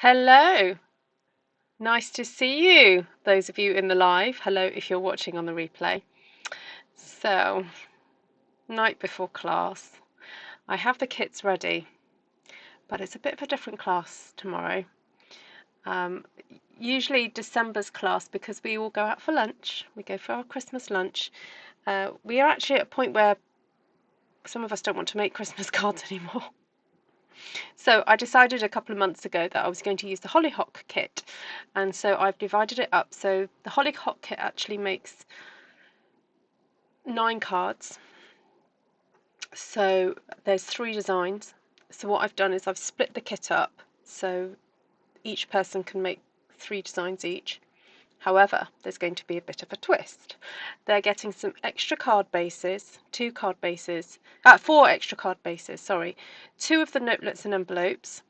Hello, nice to see you, those of you in the live. Hello if you're watching on the replay. So, night before class. I have the kits ready, but it's a bit of a different class tomorrow. Usually December's class, because we all go out for lunch, we go for our Christmas lunch. We are actually at a point where some of us don't want to make Christmas cards anymore. So I decided a couple of months ago that I was going to use the Hollyhock kit, and so I've divided it up. So the Hollyhock kit actually makes 9 cards. So there's 3 designs. So what I've done is I've split the kit up so each person can make 3 designs each. However, there's going to be a bit of a twist. They're getting some extra card bases, 4 extra card bases, sorry. 2 of the notelets and envelopes,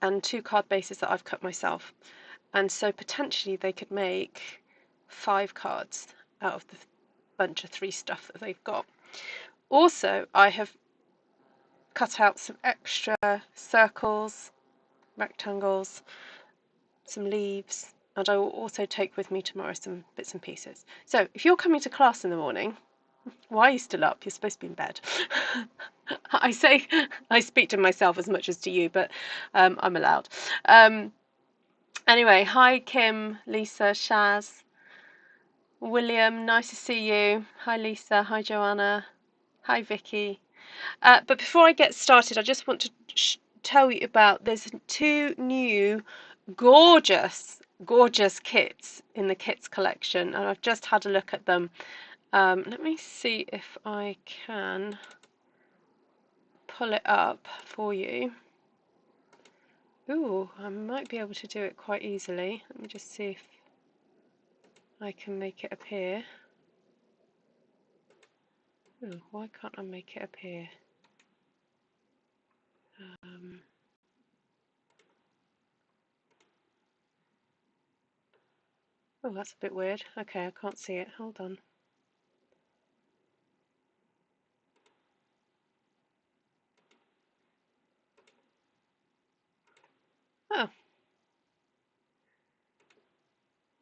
and 2 card bases that I've cut myself. And so potentially they could make 5 cards out of the bunch of 3 stuff that they've got. Also, I have cut out some extra circles, rectangles, some leaves, and I will also take with me tomorrow some bits and pieces. So if you're coming to class in the morning, why are you still up? You're supposed to be in bed. I speak to myself as much as to you, but I'm allowed. Anyway, hi Kim, Lisa, Shaz, William, nice to see you. Hi Lisa, hi Joanna, hi Vicky. But before I get started, I just want to tell you about there's 2 new gorgeous kits in the kits collection, and I've just had a look at them. Let me see if I can pull it up for you. Ooh, I might be able to do it quite easily. Let me just see if I can make it appear. Ooh, why can't I make it appear? Oh, that's a bit weird. Okay, I can't see it. Hold on. Oh.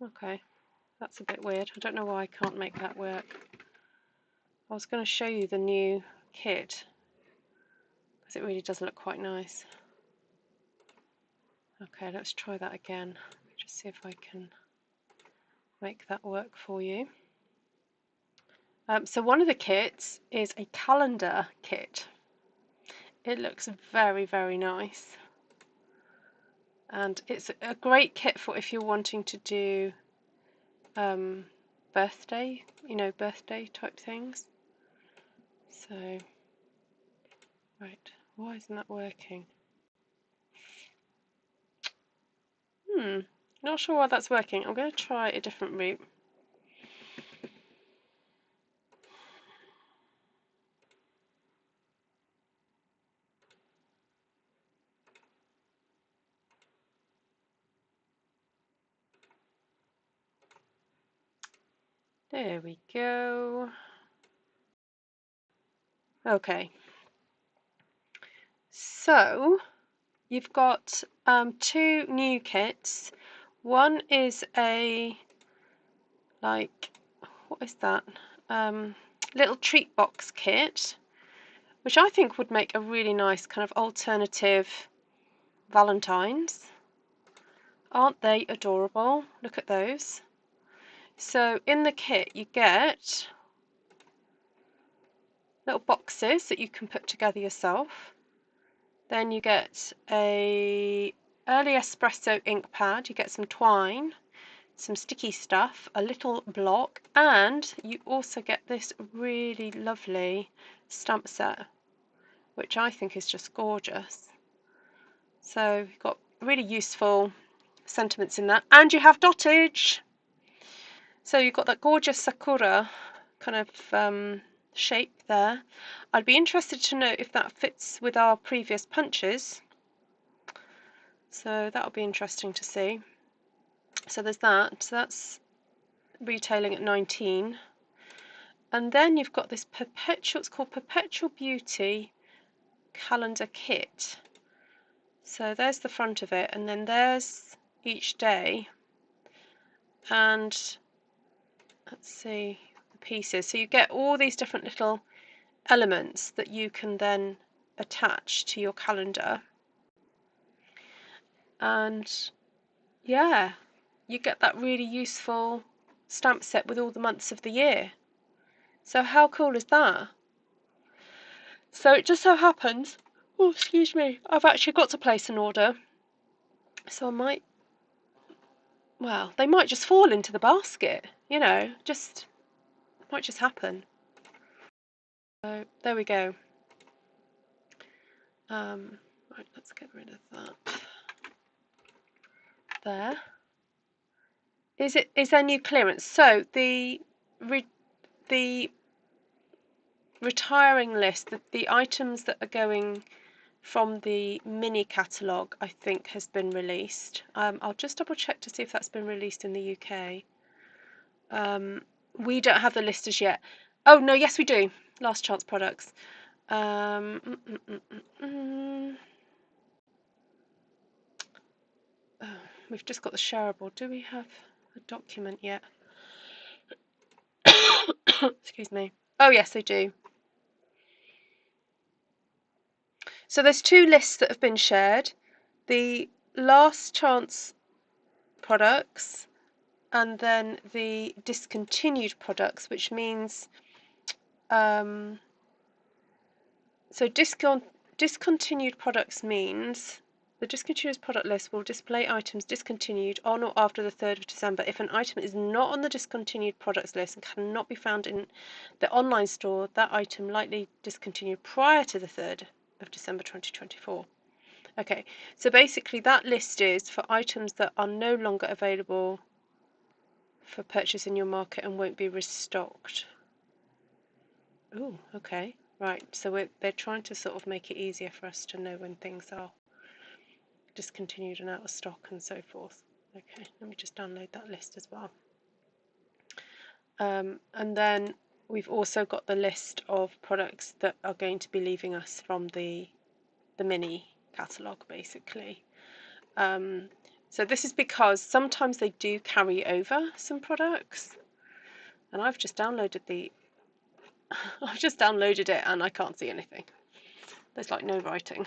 Okay, that's a bit weird. I don't know why I can't make that work. I was going to show you the new kit because it really does look quite nice. Okay, let's try that again. Just see if I can make that work for you. So one of the kits is a calendar kit. It looks very, very nice. And it's a great kit for if you're wanting to do birthday type things. So, right, why isn't that working? Not sure why that's working. I'm going to try a different route. There we go. Okay. So you've got 2 new kits. One is a what is that? Little treat box kit, which I think would make a really nice kind of alternative Valentine's. Aren't they adorable? Look at those. So in the kit you get little boxes that you can put together yourself. Then you get a early espresso ink pad, you get some twine, some sticky stuff, a little block, and you also get this really lovely stamp set, which I think is just gorgeous. So you've got really useful sentiments in that, and you have dottage. So you've got that gorgeous sakura kind of shape there. I'd be interested to know if that fits with our previous punches. So that'll be interesting to see. So there's that. So that's retailing at 19. And then you've got this it's called Perpetual Beauty calendar kit. So there's the front of it, and then there's each day, and let's see the pieces. So you get all these different little elements that you can then attach to your calendar, and yeah, you get that really useful stamp set with all the months of the year. So how cool is that? So it just so happens, oh excuse me, I've actually got to place an order, so I might, well, they might just fall into the basket, you know, just might just happen. So there we go. Right, let's get rid of that. There. Is there new clearance? So the retiring list, the items that are going from the mini catalogue, I think has been released. I'll just double check to see if that's been released in the UK. We don't have the list as yet. Oh no, yes we do. Last chance products. Oh, we've just got the shareable. Do we have a document yet? Excuse me. Oh yes, they do. So there's two lists that have been shared. The last chance products and then the discontinued products, which means so discontinued products means the discontinued product list will display items discontinued on or after the 3rd of December. If an item is not on the discontinued products list and cannot be found in the online store, that item likely discontinued prior to the 3rd of December 2024. Okay, so basically that list is for items that are no longer available for purchase in your market and won't be restocked. Oh, okay, right. So they're trying to sort of make it easier for us to know when things are discontinued and out of stock and so forth. Okay, let me just download that list as well. And then we've also got the list of products that are going to be leaving us from the mini catalogue, basically. So this is because sometimes they do carry over some products, and I've just downloaded it and I can't see anything. There's like no writing.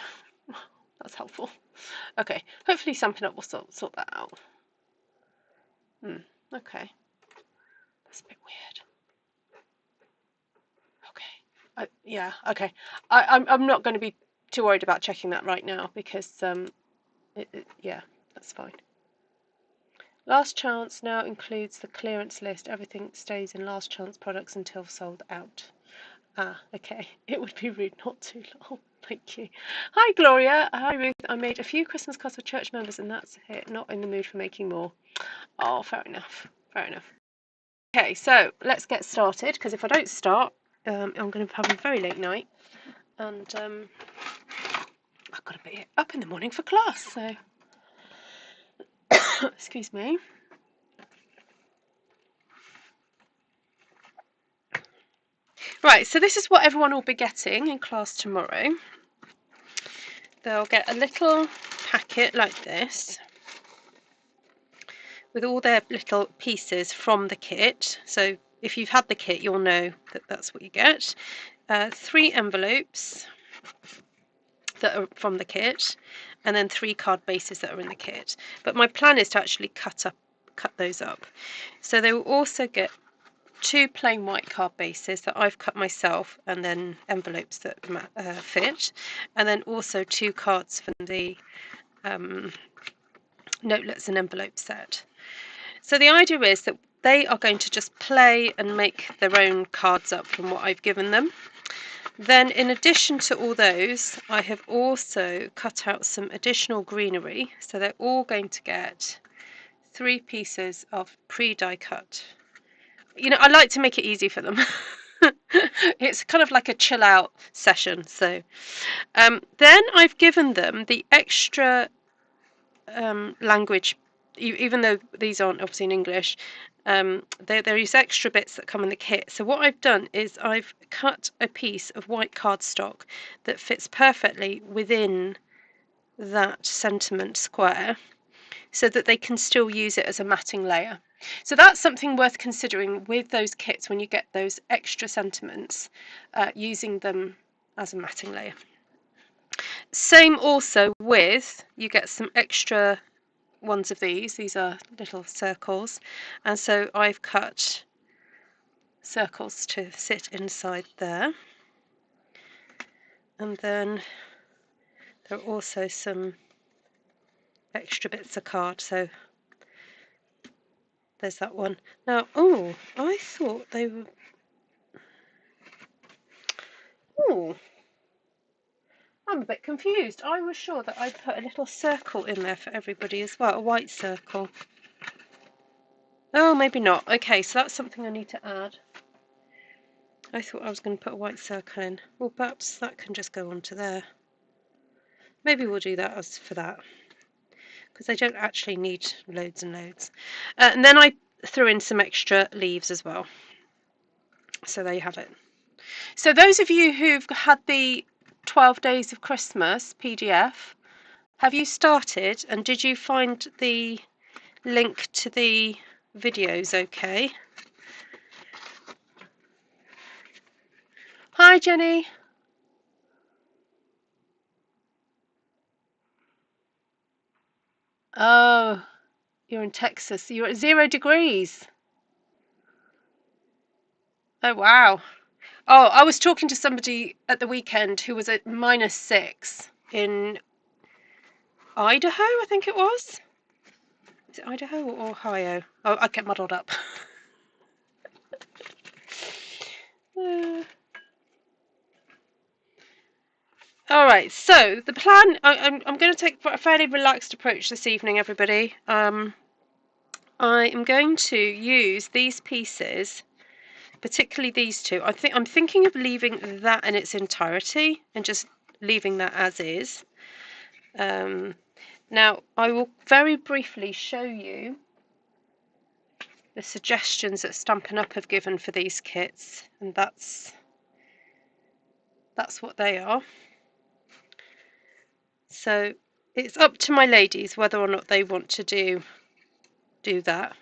That's helpful. Okay, hopefully Stampin Up will sort that out. Okay, that's a bit weird. Okay, yeah, okay. I'm not going to be too worried about checking that right now because yeah, that's fine. Last chance now includes the clearance list. Everything stays in last chance products until sold out. Ah, okay. It would be rude not to. Lol. Thank you. Hi, Gloria. Hi, Ruth. I made a few Christmas cards for church members, and that's it. Not in the mood for making more. Oh, fair enough. Fair enough. Okay, so let's get started, because if I don't start, I'm going to have a very late night, and I've got to be up in the morning for class, so excuse me. Right, so this is what everyone will be getting in class tomorrow. They'll get a little packet like this with all their little pieces from the kit. So if you've had the kit, you'll know that that's what you get. 3 envelopes that are from the kit, and then 3 card bases that are in the kit. But my plan is to actually cut those up. So they will also get 2 plain white card bases that I've cut myself, and then envelopes that fit, and then also 2 cards from the notelets and envelope set. So the idea is that they are going to just play and make their own cards up from what I've given them. Then in addition to all those, I have also cut out some additional greenery, so they're all going to get 3 pieces of pre-die cut. You know, I like to make it easy for them. It's kind of like a chill out session. So then I've given them the extra language, even though these aren't obviously in English. There is extra bits that come in the kit. So what I've done is I've cut a piece of white cardstock that fits perfectly within that sentiment square so that they can still use it as a matting layer. So that's something worth considering with those kits when you get those extra sentiments, using them as a matting layer. Same also with, you get some extra ones of these are little circles, and so I've cut circles to sit inside there, and then there are also some extra bits of card, so there's that one. Now, oh, I thought they were, oh, I'm a bit confused. I was sure that I'd put a little circle in there for everybody as well, a white circle. Oh, maybe not. Okay, so that's something I need to add. I thought I was going to put a white circle in. Well, perhaps that can just go onto there. Maybe we'll do that as for that, because I don't actually need loads and loads. And then I threw in some extra leaves as well. So there you have it. So those of you who've had the 12 Days of Christmas PDF, have you started, and did you find the link to the videos okay? Hi Jenny. Oh, you're in Texas. You're at 0 degrees. Oh wow. Oh, I was talking to somebody at the weekend who was at -6 in Idaho, I think it was. Is it Idaho or Ohio? Oh, I get muddled up. All right, so the plan, I'm going to take a fairly relaxed approach this evening, everybody. I am going to use these pieces, particularly these two. I'm thinking of leaving that in its entirety and just leaving that as is. Now, I will very briefly show you the suggestions that Stampin' Up have given for these kits, and that's what they are. So it's up to my ladies whether or not they want to do that.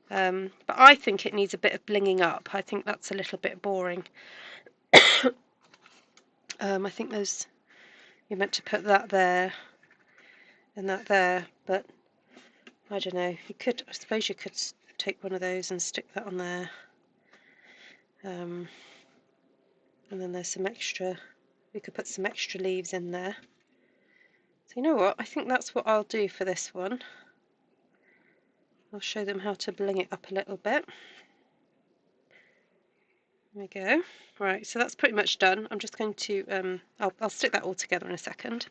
But I think it needs a bit of blinging up. I think that's a little bit boring. I think you're meant to put that there and that there, but I don't know. I suppose you could take one of those and stick that on there. And then there's some extra, we could put some extra leaves in there. So you know what, I think that's what I'll do for this one. I'll show them how to bling it up a little bit. There we go. Right, so that's pretty much done. I'm just going to, I'll stick that all together in a second.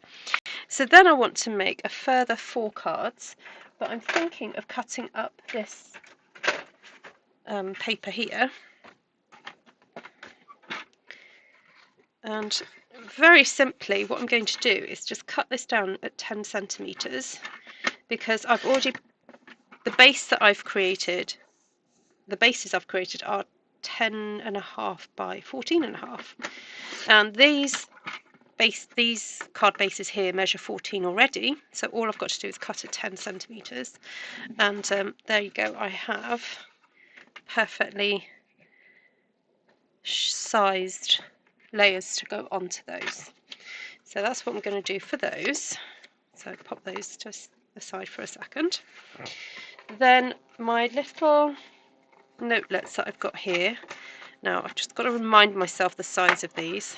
So then I want to make a further 4 cards, but I'm thinking of cutting up this paper here. And very simply, what I'm going to do is just cut this down at 10 centimeters, because the bases I've created are 10.5 by 14.5, and these card bases here measure 14 already, so all I've got to do is cut at 10 centimeters, and there you go. I have perfectly sized layers to go onto those. So that's what I'm going to do for those. So pop those to the side for a second. Then my little notelets that I've got here. Now I've just got to remind myself the size of these.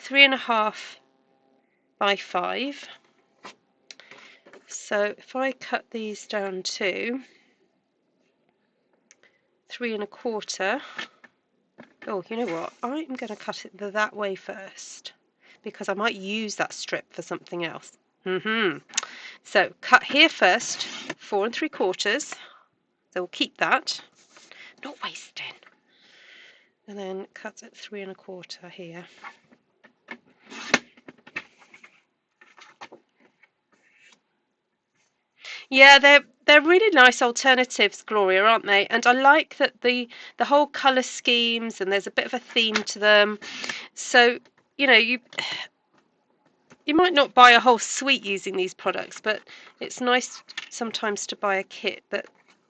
3.5 by 5. So if I cut these down to 3.25. Oh, you know what? I'm going to cut it that way first, because I might use that strip for something else. So cut here first, 4.75. So we'll keep that, not wasting. And then cut at 3.25 here. Yeah, they're really nice alternatives, Gloria, aren't they? And I like that the whole colour schemes, and there's a bit of a theme to them. So, you know, you might not buy a whole suite using these products, but it's nice sometimes to buy a kit that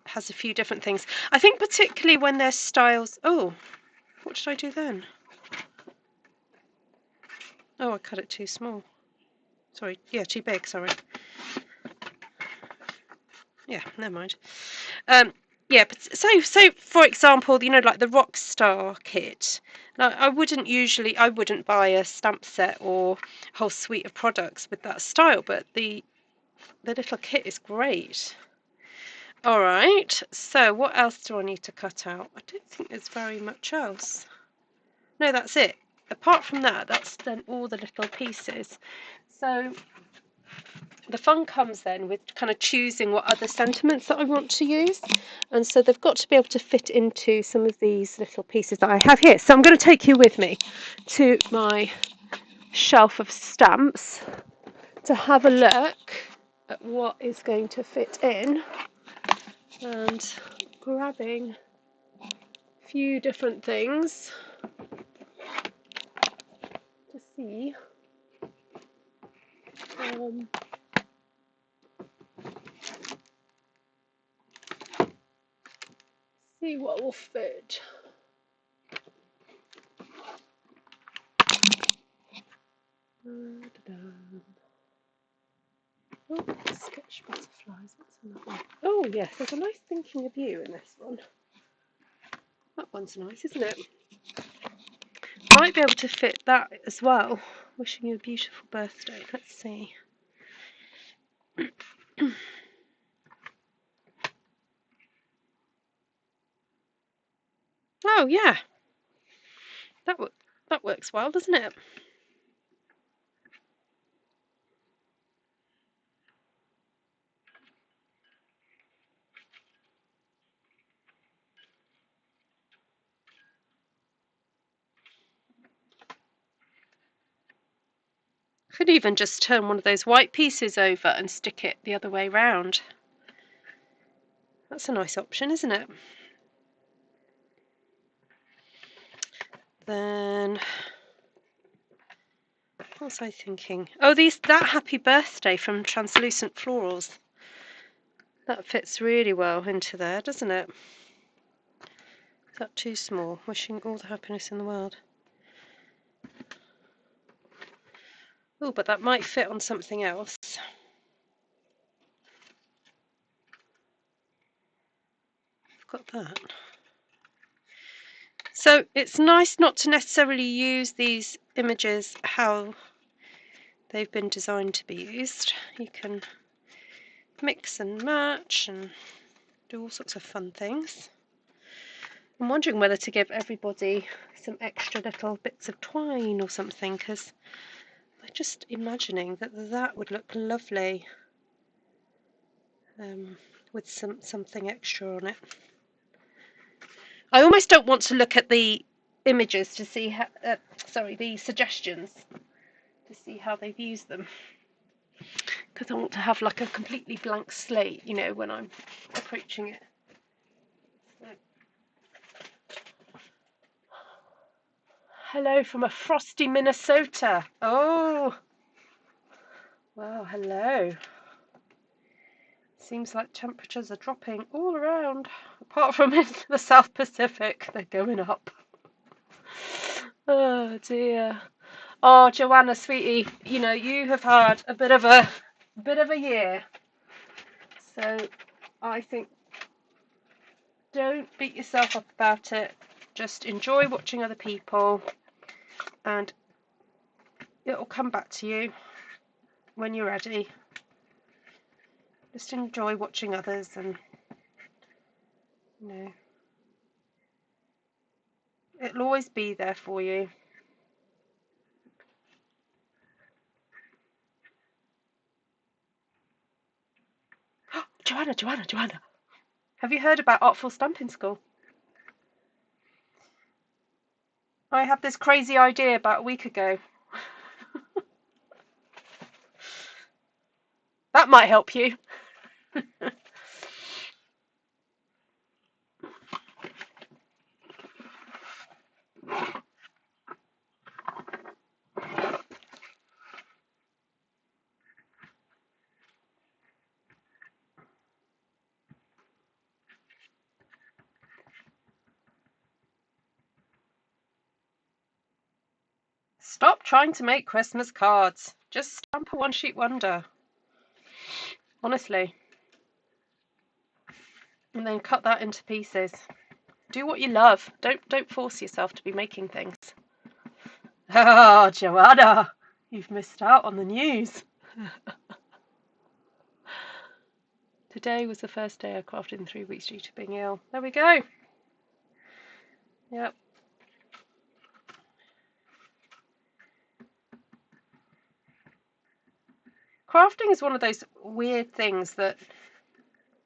has a few different things. I think particularly when there's styles. Oh, what did I do then? Oh, I cut it too small. Sorry, yeah, too big, sorry. Yeah, never mind. Yeah, but so for example, you know, like the Rockstar kit. Now, I wouldn't buy a stamp set or a whole suite of products with that style, but the little kit is great. All right, so what else do I need to cut out? I don't think there's very much else. No, that's it. Apart from that, that's then all the little pieces. So the fun comes then with kind of choosing what other sentiments that I want to use. And so they've got to be able to fit into some of these little pieces that I have here. So I'm going to take you with me to my shelf of stamps to have a look at what is going to fit in, and grabbing a few different things to see see what will fit. Oh, sketch butterflies. What's another one? Oh yes, there's a nice thinking of you in this one. That one's nice, isn't it? Might be able to fit that as well. Wishing you a beautiful birthday. Let's see. Oh yeah, that works well, doesn't it? Could even just turn one of those white pieces over and stick it the other way round. That's a nice option, isn't it? Then what was I thinking? Oh, that happy birthday from Translucent Florals. That fits really well into there, doesn't it? Is that too small? Wishing all the happiness in the world. Oh, but that might fit on something else. I've got that. So it's nice not to necessarily use these images how they've been designed to be used. You can mix and match and do all sorts of fun things. I'm wondering whether to give everybody some extra little bits of twine or something, because I'm just imagining that would look lovely with something extra on it. I almost don't want to look at the images to see how, the suggestions to see how they've used them, because I want to have like a completely blank slate, you know, when I'm approaching it. So. Hello from a frosty Minnesota. Oh, well, hello. Seems like temperatures are dropping all around, apart from in the South Pacific. They're going up. Oh dear. Oh, Joanna, sweetie, you know, you have had a bit of a year. So I think don't beat yourself up about it. Just enjoy watching other people, and it'll come back to you when you're ready. Just enjoy watching others, and you know, it'll always be there for you. Joanna, have you heard about Artful Stampin School? I had this crazy idea about a week ago. That might help you. Stop trying to make Christmas cards. Just stamp a one-sheet wonder. Honestly. And then cut that into pieces. Do what you love. Don't force yourself to be making things. Oh, Joanna, you've missed out on the news. Today was the first day I crafted in 3 weeks due to being ill. There we go. Yep. Crafting is one of those weird things that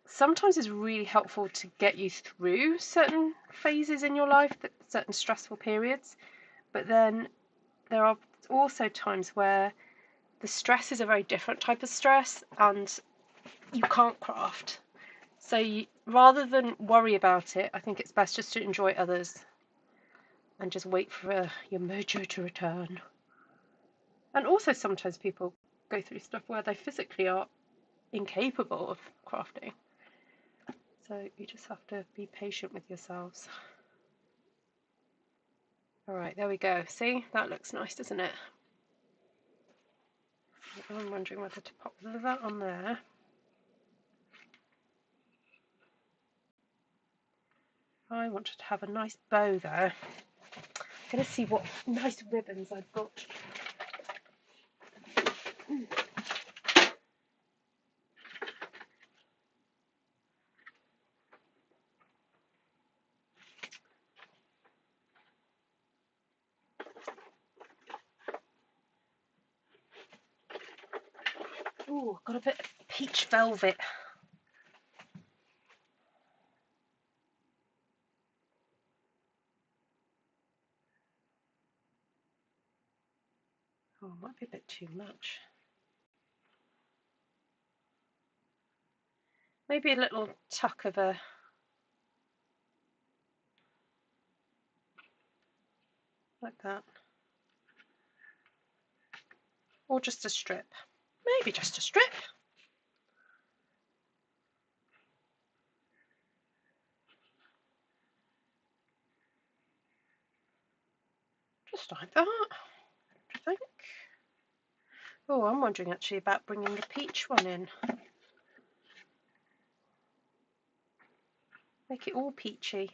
sometimes is really helpful to get you through certain phases in your life, certain stressful periods. But then there are also times where the stress is a very different type of stress and you can't craft. So rather than worry about it, I think it's best just to enjoy others and just wait for your mojo to return. And also sometimes people go through stuff where they physically are incapable of crafting. So you just have to be patient with yourselves. Alright, there we go. See, that looks nice, doesn't it? I'm wondering whether to pop that on there. I wanted to have a nice bow there. I'm going to see what nice ribbons I've got. Oh, got a bit of peach velvet. Oh, might be a bit too much. Maybe a little tuck of a... like that. Or just a strip. Maybe just a strip. Just like that, I think. Oh, I'm wondering actually about bringing the peach one in. Make it all peachy.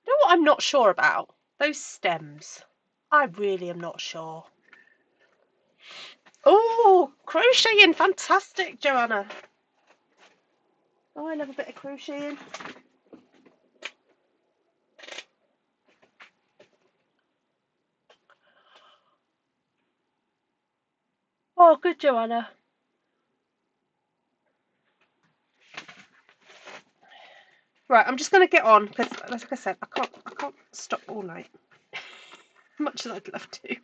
You know what I'm not sure about? Those stems. I really am not sure. Oh, crocheting, fantastic, Joanna. Oh, I love a bit of crocheting. Oh, good, Joanna. Right, I'm just going to get on because, like I said, I can't stop all night. Much as I'd love to.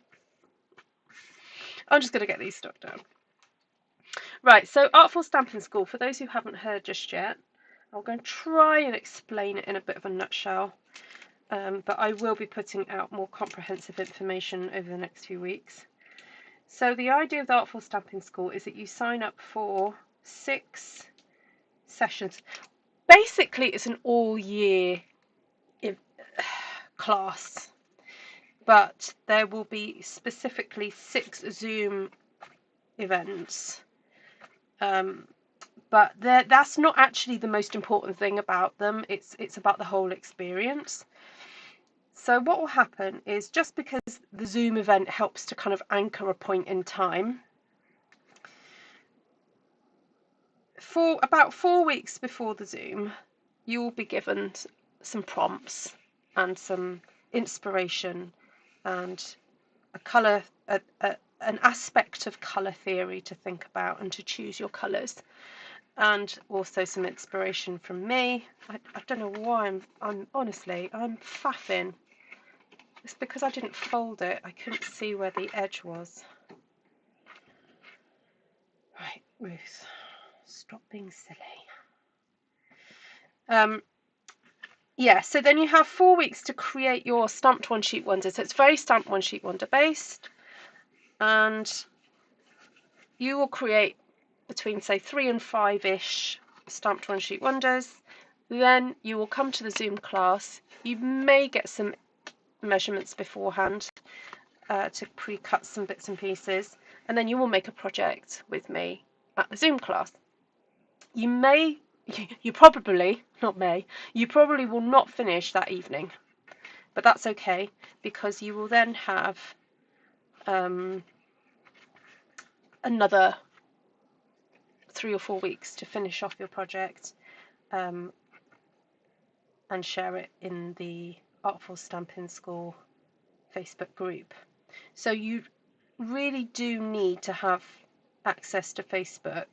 I'm just going to get these stuck down. Right, so Artful Stampin' School, for those who haven't heard just yet, I'm going to try and explain it in a bit of a nutshell, but I will be putting out more comprehensive information over the next few weeks. So the idea of the Artful Stampin' School is that you sign up for 6 sessions. Basically, it's an all-year class, but there will be specifically 6 Zoom events. But that's not actually the most important thing about them. It's about the whole experience. So what will happen is, just because the Zoom event helps to kind of anchor a point in time, for about 4 weeks before the Zoom, you will be given some prompts and some inspiration and an aspect of colour theory to think about and to choose your colours, and also some inspiration from me. I don't know why I'm honestly faffing. It's because I didn't fold it. I couldn't see where the edge was. Right, Ruth, stop being silly. Yeah, so then you have 4 weeks to create your stamped one-sheet wonder. So it's very stamped one-sheet wonder based, and you will create between, say, 3 and 5-ish stamped one-sheet wonders. Then you will come to the Zoom class. You may get some measurements beforehand to pre-cut some bits and pieces, and then you will make a project with me at the Zoom class. You probably will not finish that evening, but that's okay, because you will then have another 3 or 4 weeks to finish off your project and share it in the Artful Stampin School Facebook group. So you really do need to have access to Facebook.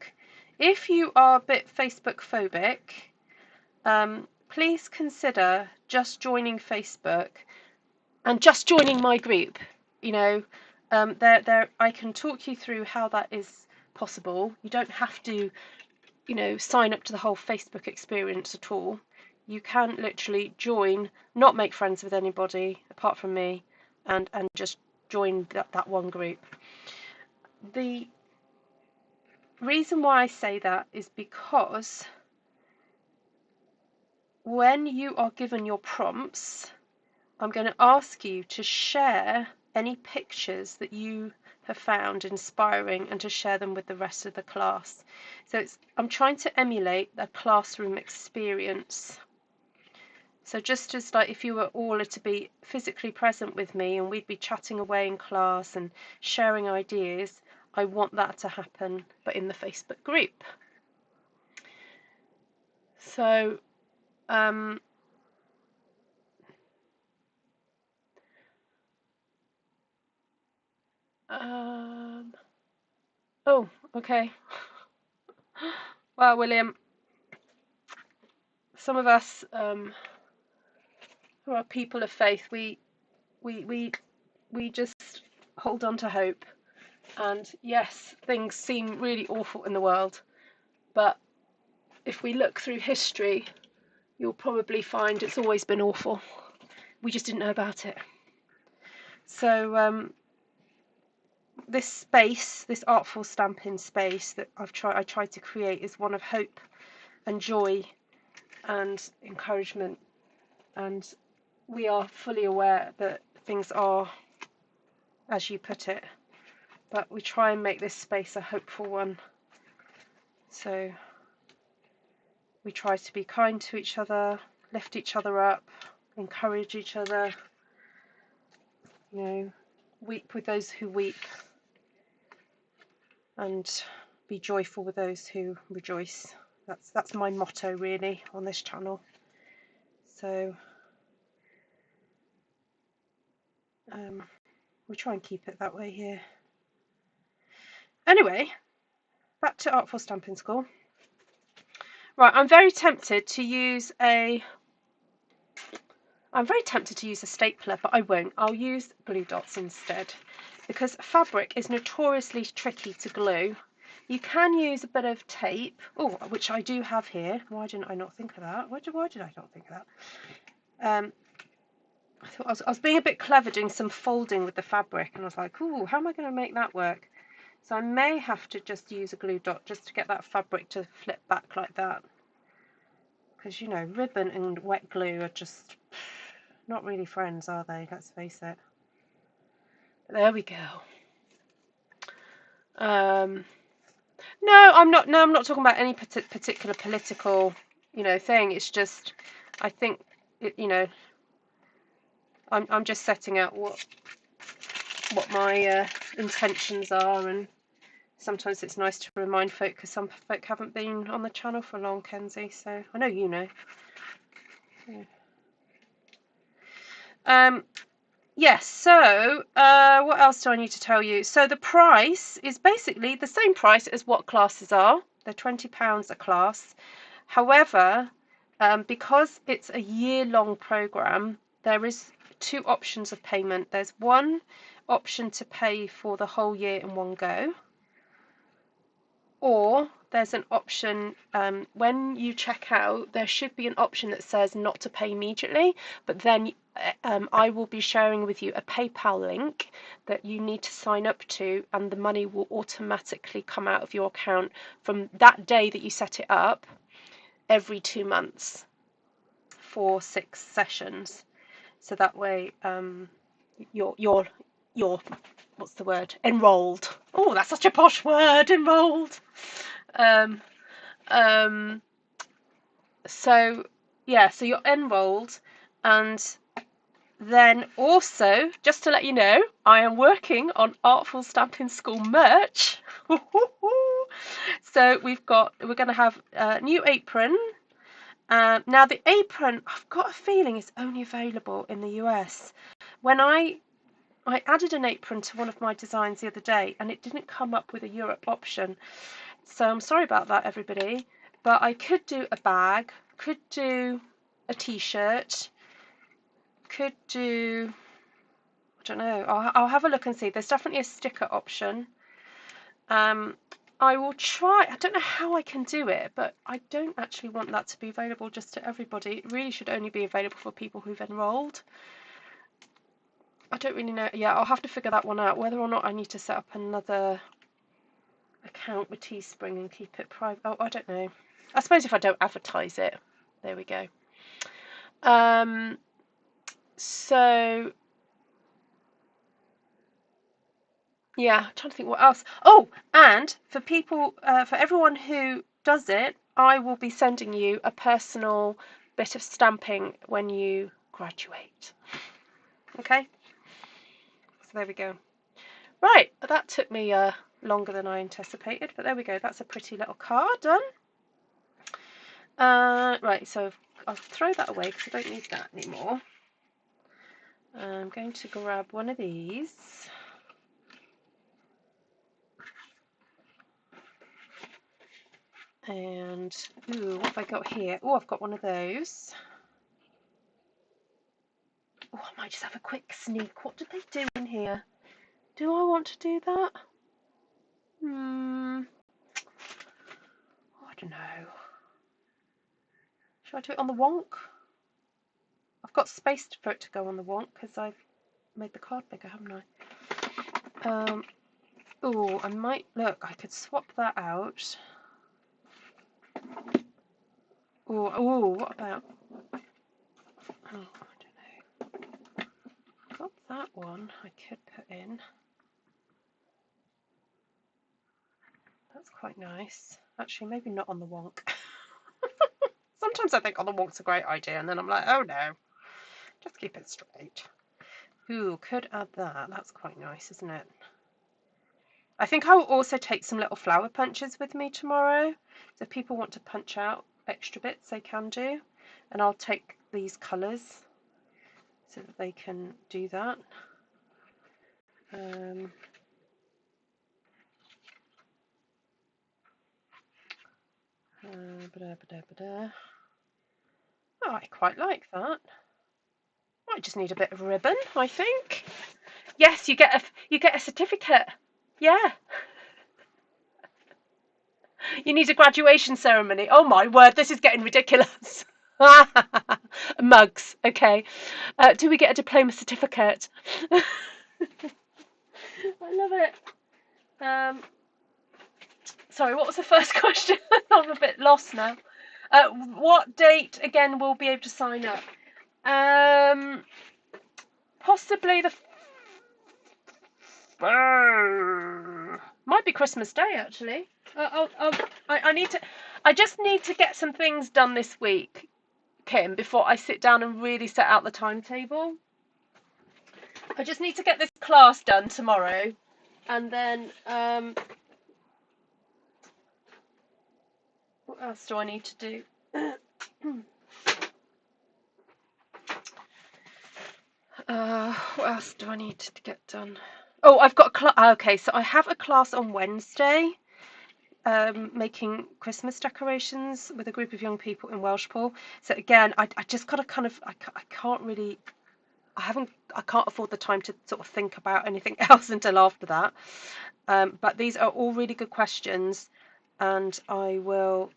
If you are a bit Facebook phobic, please consider just joining Facebook and just joining my group. You know, I can talk you through how that is possible. You don't have to, you know, sign up to the whole Facebook experience at all. You can literally join, not make friends with anybody apart from me, and just join that one group. The reason why I say that is because when you are given your prompts, I'm going to ask you to share any pictures that you have found inspiring and to share them with the rest of the class. So I'm trying to emulate a classroom experience. So just as like if you were all to be physically present with me and we'd be chatting away in class and sharing ideas, I want that to happen, but in the Facebook group. So oh, okay. Well, William, some of us who are people of faith, we just hold on to hope. And yes, things seem really awful in the world, but if we look through history, you'll probably find it's always been awful. We just didn't know about it. So this space, this Artful Stampin space that I tried to create, is one of hope and joy and encouragement. And we are fully aware that things are, as you put it, but we try and make this space a hopeful one. So we try to be kind to each other, lift each other up, encourage each other, you know, weep with those who weep, and be joyful with those who rejoice. That's my motto really on this channel. So we try and keep it that way here. Anyway, back to Artful Stampin School. Right, I'm very tempted to use a stapler, but I won't. I'll use glue dots instead, because fabric is notoriously tricky to glue. You can use a bit of tape, which I do have here. Why didn't I not think of that? Why did I not think of that? I thought I was being a bit clever doing some folding with the fabric, and I was like, ooh, how am I going to make that work? So I may have to just use a glue dot just to get that fabric to flip back like that. Because, you know, ribbon and wet glue are just not really friends, are they? Let's face it. But there we go. No, I'm not talking about any particular political, you know, thing. It's just, I think, you know, I'm just setting out what my intentions are, and sometimes it's nice to remind folk, because some folk haven't been on the channel for long, Kenzie, so I know you know. Yeah. Yes, so what else do I need to tell you? So the price is basically the same price as what classes are. They're £20 a class. However, because it's a year-long program, there is 2 options of payment. There's one option to pay for the whole year in one go, or there's an option when you check out, there should be an option that says not to pay immediately, but then I will be sharing with you a PayPal link that you need to sign up to, and the money will automatically come out of your account from that day that you set it up every 2 months. 4-6 sessions. So that way you're what's the word? Enrolled. Oh, that's such a posh word, enrolled. Um, um, so yeah, so you're enrolled, and then also, just to let you know, I am working on Artful Stampin School merch. So we're going to have a new apron. Now the apron, I've got a feeling it's only available in the US. When I added an apron to one of my designs the other day, and it didn't come up with a Europe option. So I'm sorry about that, everybody. But I could do a bag, could do a t-shirt, could do, I don't know, I'll have a look and see. There's definitely a sticker option. I will try, I don't know how I can do it, but I don't actually want that to be available just to everybody. It really should only be available for people who've enrolled. I don't really know. Yeah, I'll have to figure that one out, whether or not I need to set up another account with Teespring and keep it private. Oh, I don't know. I suppose if I don't advertise it. There we go. So yeah, I'm trying to think what else. Oh, and for people, for everyone who does it, I will be sending you a personal bit of stamping when you graduate. Okay? So there we go. Right, that took me longer than I anticipated, but there we go. That's a pretty little card done. Right, so I'll throw that away because I don't need that anymore. I'm going to grab one of these. And, ooh, what have I got here? Oh, I've got one of those. Oh, I might just have a quick sneak. What did they do in here? Do I want to do that? I don't know. Should I do it on the wonk? I've got space for it to go on the wonk because I've made the card bigger, haven't I? Oh, I might, look, I could swap that out. Oh, what about, oh, I don't know. Got that one I could put in. That's quite nice. Actually, maybe not on the wonk. Sometimes I think on the wonk's a great idea, and then I'm like, oh no, just keep it straight. Ooh, could add that. That's quite nice, isn't it? I think I will also take some little flower punches with me tomorrow. So if people want to punch out extra bits, they can do. And I'll take these colours so that they can do that. Oh, I quite like that. I just need a bit of ribbon, I think. Yes, you get a certificate. Yeah. You need a graduation ceremony. Oh my word, this is getting ridiculous. Mugs, okay. Do we get a diploma certificate? I love it. Sorry, what was the first question? I'm a bit lost now. What date again we'll be able to sign up? Possibly the might be Christmas Day actually. I just need to get some things done this week, Kim, before I sit down and really set out the timetable. I just need to get this class done tomorrow, and then what else do I need to do? What else do I need to get done? Oh, I've got a class. Okay, so I have a class on Wednesday, making Christmas decorations with a group of young people in Welshpool. So again, I just got to kind of, I can't really, I can't afford the time to sort of think about anything else until after that. But these are all really good questions, and I will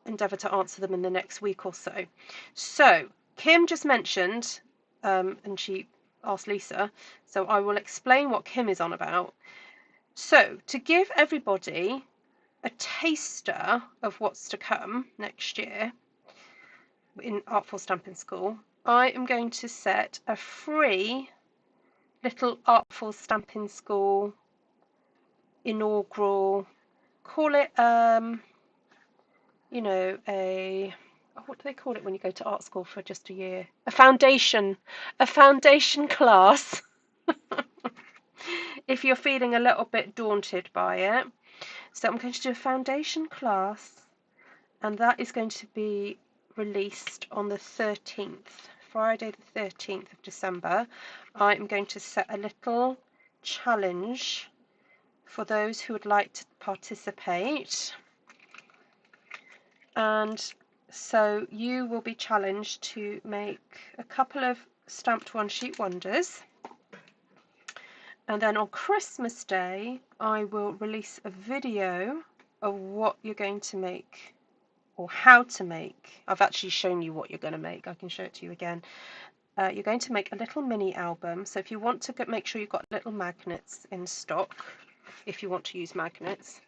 endeavour to answer them in the next week or so. So Kim just mentioned, and she asked Lisa, so I will explain what Kim is on about. So to give everybody a taster of what's to come next year, in Artful Stampin School, I am going to set a free little Artful Stampin School inaugural, call it you know, what do they call it when you go to art school for just a year? A foundation class. If you're feeling a little bit daunted by it. So I'm going to do a foundation class, and that is going to be released on the 13th, Friday the 13th of December. I'm going to set a little challenge for those who would like to participate. And so you will be challenged to make a couple of stamped one sheet wonders, and then on Christmas Day I will release a video of what you're going to make, or how to make. I've actually shown you what you're going to make. I can show it to you again. You're going to make a little mini album, so if you want to make sure you've got little magnets in stock, if you want to use magnets,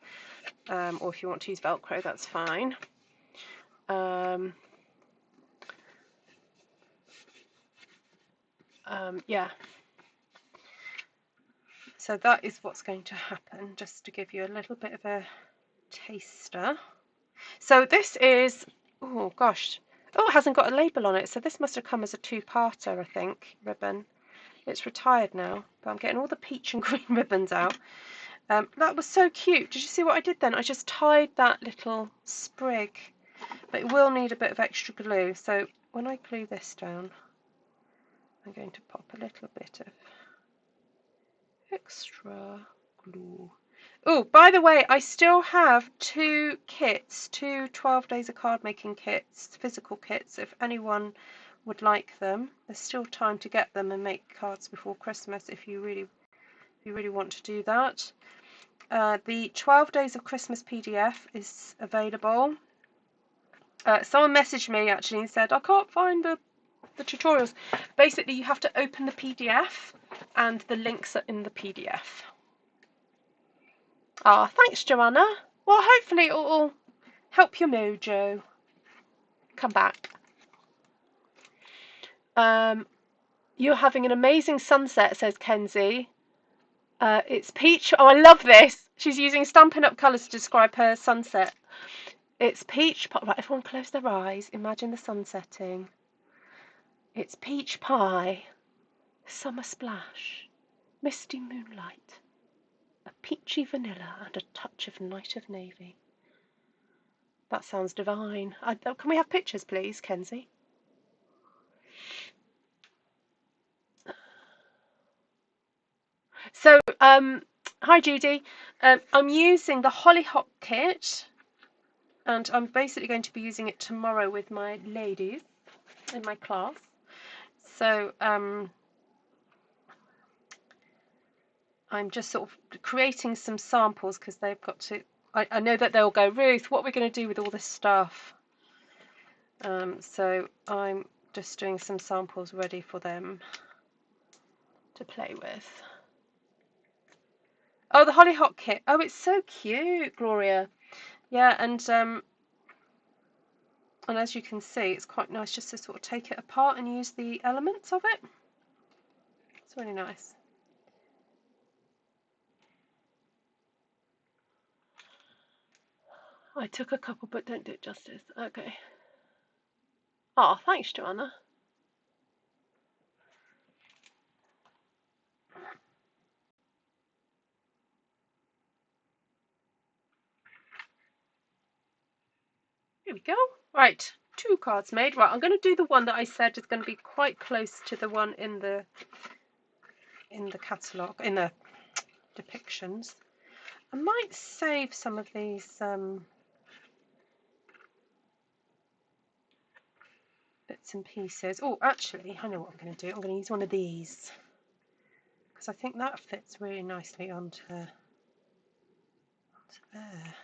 or if you want to use Velcro, that's fine. Yeah, so that is what's going to happen, just to give you a little bit of a taster. So this is, oh gosh, oh, it hasn't got a label on it, so this must have come as a two-parter, I think, ribbon. It's retired now, but I'm getting all the peach and green ribbons out. That was so cute. Did you see what I did then? I just tied that little sprig, but it will need a bit of extra glue, so when I glue this down, I'm going to pop a little bit of extra glue. Oh, by the way, I still have two kits, two 12 days of card making kits, physical kits, if anyone would like them. There's still time to get them and make cards before Christmas if you really want to do that. The 12 days of Christmas PDF is available. Someone messaged me actually and said, I can't find the tutorials. Basically, you have to open the PDF and the links are in the PDF. Ah, thanks, Joanna. Well, hopefully it will help your mojo come back. You're having an amazing sunset, says Kenzie. It's peach. Oh, I love this. She's using Stampin' Up colours to describe her sunset. It's peach pie. Right, everyone close their eyes. Imagine the sun setting. It's peach pie, summer splash, misty moonlight, a peachy vanilla, and a touch of night of navy. That sounds divine. Can we have pictures, please, Kenzie? So, hi Judy. I'm using the Hollyhock kit, and I'm basically going to be using it tomorrow with my ladies in my class. So, I'm just sort of creating some samples because they've got to. I know that they'll go, Ruth, what are we going to do with all this stuff? So I'm just doing some samples ready for them to play with. Oh, the Hollyhock kit. Oh, it's so cute, Gloria. Yeah, and as you can see, it's quite nice just to sort of take it apart and use the elements of it. It's really nice. I took a couple, but don't do it justice. Okay. Oh, thanks, Joanna. Here we go. Right, 2 cards made. Right, I'm going to do the one that I said is going to be quite close to the one in the catalogue, in the depictions. I might save some of these bits and pieces. Oh, actually, I know what I'm going to do. I'm going to use one of these because I think that fits really nicely onto there.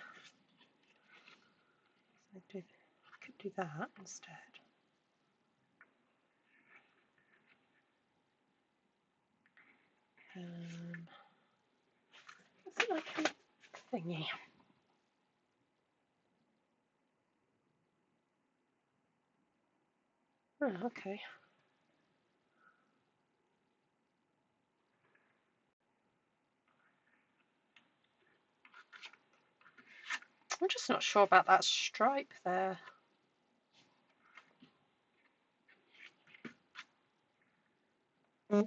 I could do that instead. What's it like a thingy? Oh, okay. I'm just not sure about that stripe there. Oh,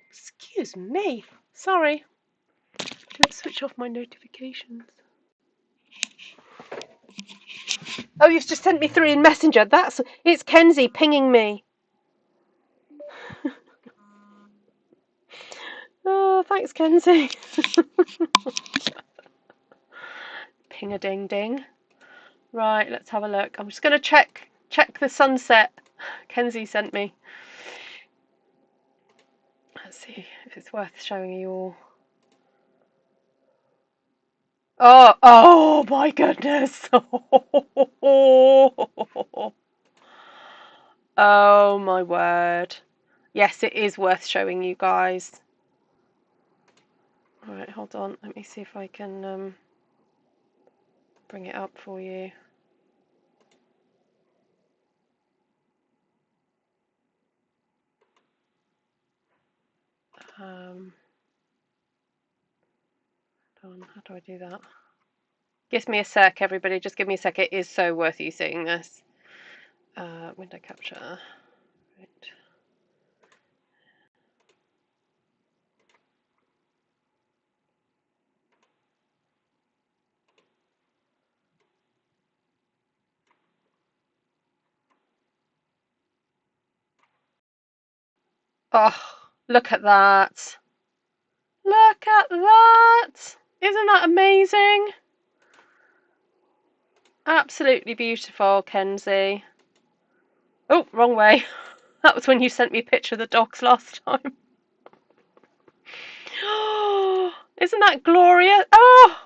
excuse me. Sorry. Didn't switch off my notifications. Oh, you've just sent me 3 in Messenger. It's Kenzie pinging me. Oh, thanks, Kenzie. Ping a ding ding. Right, let's have a look. I'm just going to check the sunset Kenzie sent me. Let's see if it's worth showing you all. Oh my goodness. Oh my word. Yes, it is worth showing you guys. All right, hold on. Let me see if I can bring it up for you. Hold on, how do I do that? Give me a sec, everybody. Just give me a sec. It is so worth you seeing this. Window capture. Right. Oh, look at that. Look at that. Isn't that amazing? Absolutely beautiful, Kenzie. Oh, wrong way. That was when you sent me a picture of the dogs last time. Oh, isn't that glorious? Oh,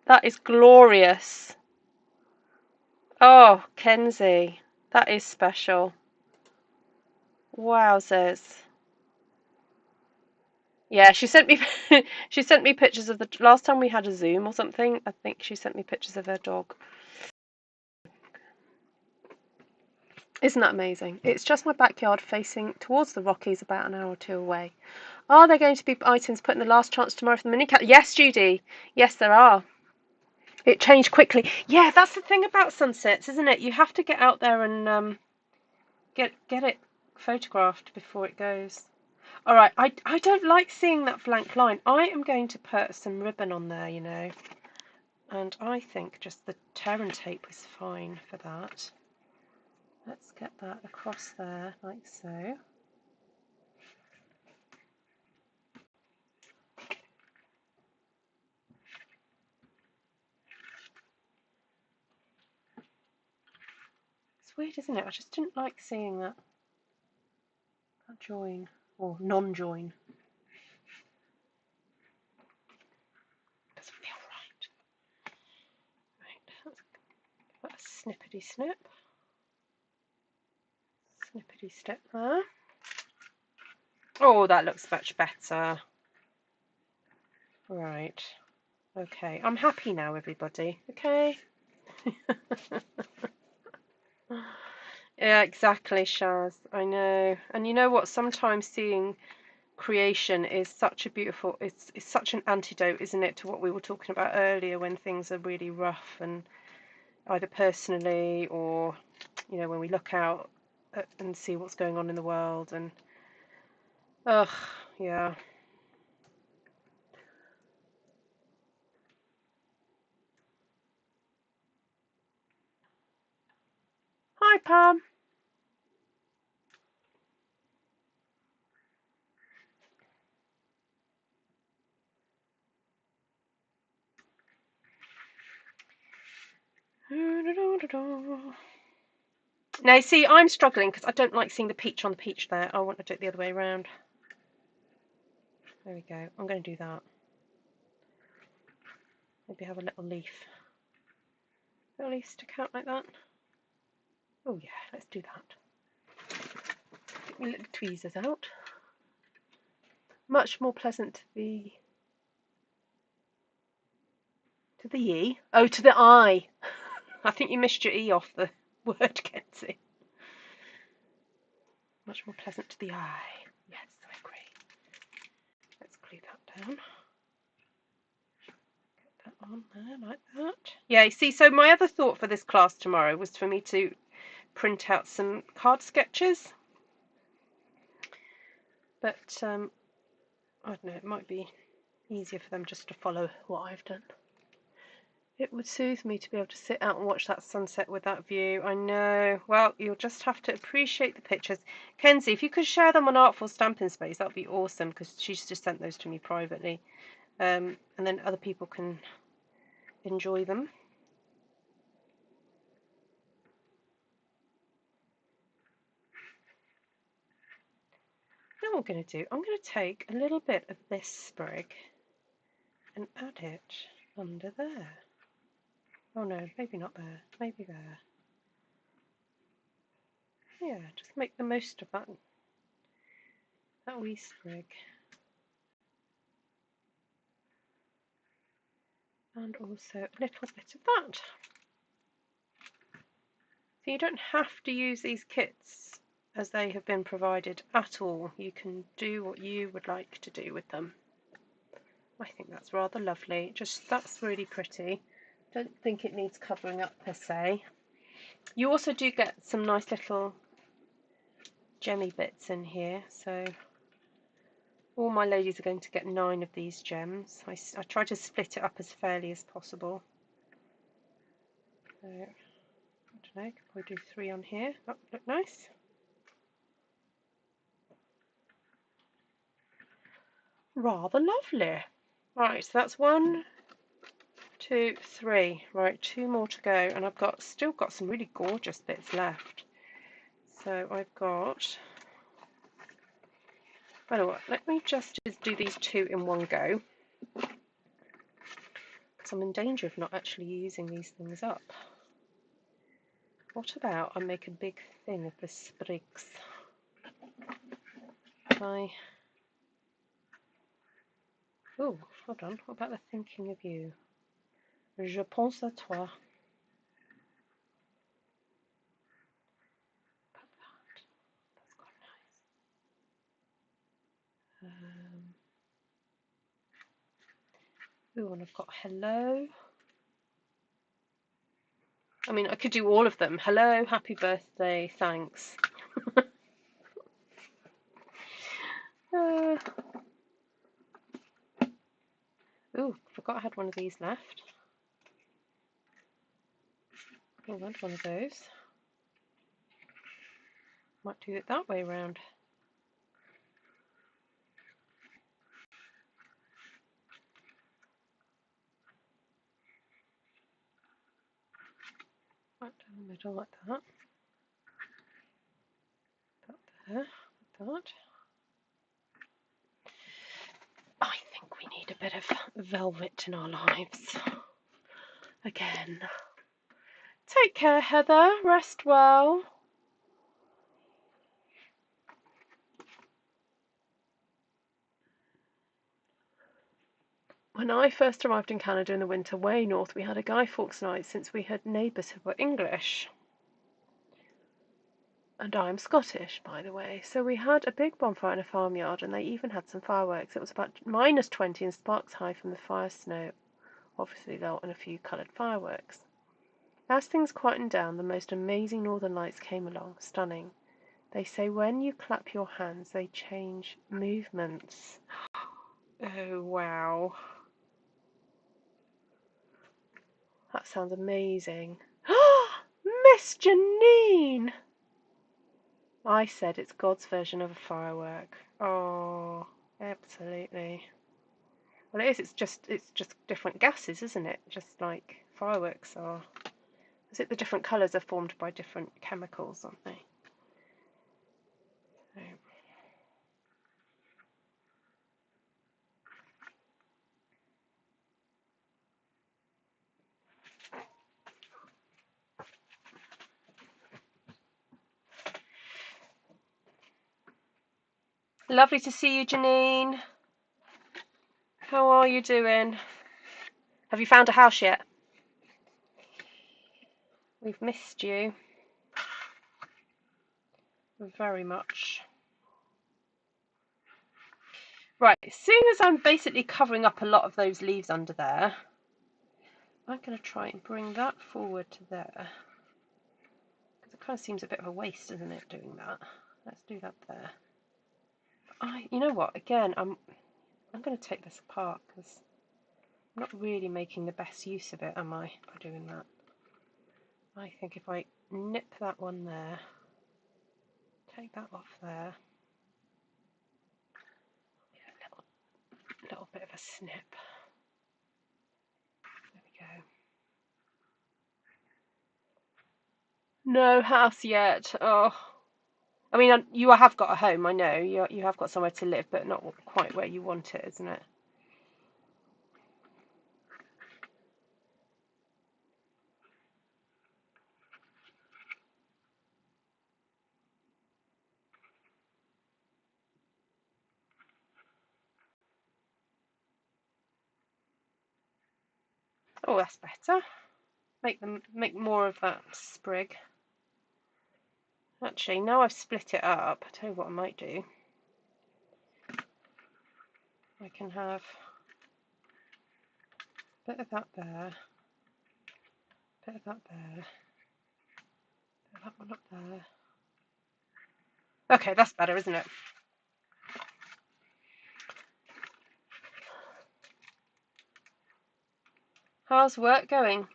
that is glorious. Oh, Kenzie, that is special. Wowzers. Yeah, she sent me pictures of the last time we had a Zoom or something. I think she sent me pictures of her dog. Isn't that amazing? It's just my backyard facing towards the Rockies, about an hour or 2 away. Are there going to be items put in the last chance tomorrow for the mini cat? Yes, Judy. Yes, there are. It changed quickly. Yeah, that's the thing about sunsets, isn't it? You have to get out there and get it photographed before it goes. All right, I don't like seeing that blank line. I am going to put some ribbon on there, you know, and I think just the tear and tape is fine for that. Let's get that across there like so. It's weird, isn't it? I just didn't like seeing that join or non-join. Doesn't feel right. Right, let's give that a snippety snip. Snippety snip there. Oh, that looks much better. Right. Okay, I'm happy now, everybody. Okay. Yeah, exactly, Shaz. I know. And you know what? Sometimes seeing creation is such a beautiful, it's such an antidote, isn't it, to what we were talking about earlier when things are really rough, and either personally or, you know, when we look out and see what's going on in the world. And ugh, yeah. Hi, Pam. Now, see, I'm struggling because I don't like seeing the peach on the peach there. I want to do it the other way around. There we go. I'm going to do that. Maybe have a little leaf. Little leaf stick out like that. Oh yeah, let's do that. Get my little tweezers out. Much more pleasant to the E. Oh, to the I. I think you missed your E off the word, Kenzie. Much more pleasant to the eye. Yes, I agree. Let's glue that down. Get that on there like that. Yeah, you see, so my other thought for this class tomorrow was for me to print out some card sketches. But I don't know, it might be easier for them just to follow what I've done. It would soothe me to be able to sit out and watch that sunset with that view. I know. Well, you'll just have to appreciate the pictures. Kenzie, if you could share them on Artful Stampin Space, that would be awesome, because she's just sent those to me privately. And then other people can enjoy them. You know what I'm going to do? I'm going to take a little bit of this sprig and add it under there. Oh no, maybe not there. Maybe there. Yeah, just make the most of that wee sprig. And also a little bit of that. So you don't have to use these kits as they have been provided at all. You can do what you would like to do with them. I think that's rather lovely. That's really pretty. Don't think it needs covering up per se. You also do get some nice little gemmy bits in here, so all my ladies are going to get 9 of these gems. I try to split it up as fairly as possible. So, I don't know, could probably do 3 on here. That would look nice. Rather lovely. Right, so that's 1, 2, 3. Right, 2 more to go, and I've still got some really gorgeous bits left. So I've got. By the way, let me just do these 2 in one go, because I'm in danger of not actually using these things up. What about I make a big thing of the sprigs? Oh, hold on. What about the thinking of you? Je pense à toi. Put that. That's quite nice. And I've got hello. I mean, I could do all of them. Hello, happy birthday, thanks. Forgot I had one of these left. Oh, I had one of those. Might do it that way round. Right down the middle like that. That there, like that. I think we need a bit of velvet in our lives. Again. Take care, Heather. Rest well. When I first arrived in Canada in the winter, way north, we had a Guy Fawkes night since we had neighbours who were English. And I'm Scottish, by the way. So we had a big bonfire in a farmyard, and they even had some fireworks. It was about -20 and sparks high from the fire snow. Obviously, there were a few coloured fireworks. As things quietened down, the most amazing northern lights came along, stunning. They say when you clap your hands, they change movements. Oh, wow. That sounds amazing. Miss Janine! I said it's God's version of a firework. Oh, absolutely. Well, it is. It's just different gases, isn't it? Just like fireworks are. Is it the different colours are formed by different chemicals, aren't they? So. Lovely to see you, Janine. How are you doing? Have you found a house yet? We've missed you. very much. Right, as soon as I'm basically covering up a lot of those leaves under there, I'm going to try and bring that forward to there. Because it kind of seems a bit of a waste, doesn't it, doing that? Let's do that there. You know what? Again, I'm going to take this apart because I'm not really making the best use of it, am I, by doing that? I think if I nip that one there, take that off there, a little bit of a snip. There we go. No house yet. Oh, I mean, you have got a home. I know you have got somewhere to live, but not quite where you want it, isn't it? Oh, that's better. Make more of that sprig. Actually, now I've split it up, I'll tell you what I might do. I can have a bit of that there, a bit of that there, a bit of that one up there. Okay, that's better, isn't it? How's work going,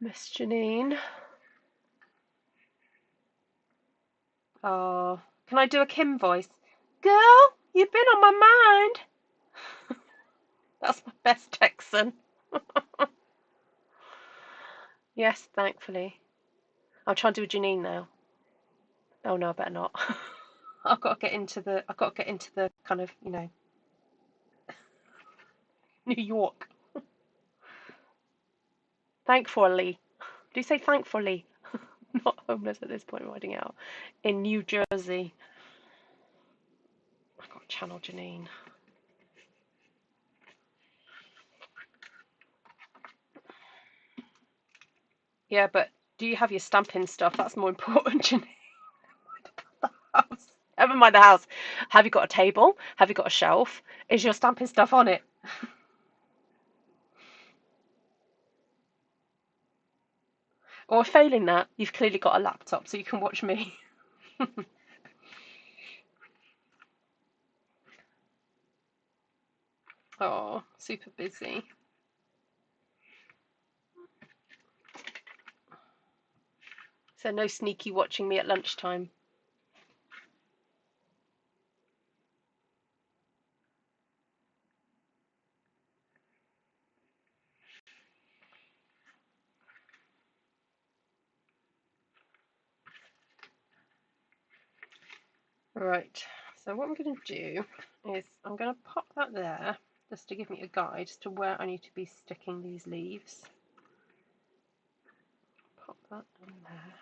Miss Janine? Oh, can I do a Kim voice? Girl, you've been on my mind. That's my best Texan. Yes, thankfully. I'm trying to do a Janine now. Oh no, I better not. I've got to get into the kind of, New York. Thankfully. Do you say thankfully? Not homeless at this point, riding out in New Jersey. I've got Channel Janine. Yeah, but do you have your stamping stuff? That's more important, Janine. Never mind the house. Have you got a table? Have you got a shelf? Is your stamping stuff on it? Or failing that, you've clearly got a laptop so you can watch me. Oh, super busy. So no sneaky watching me at lunchtime. Right, so what I'm going to do is I'm going to pop that there just to give me a guide as to where I need to be sticking these leaves. Pop that in there.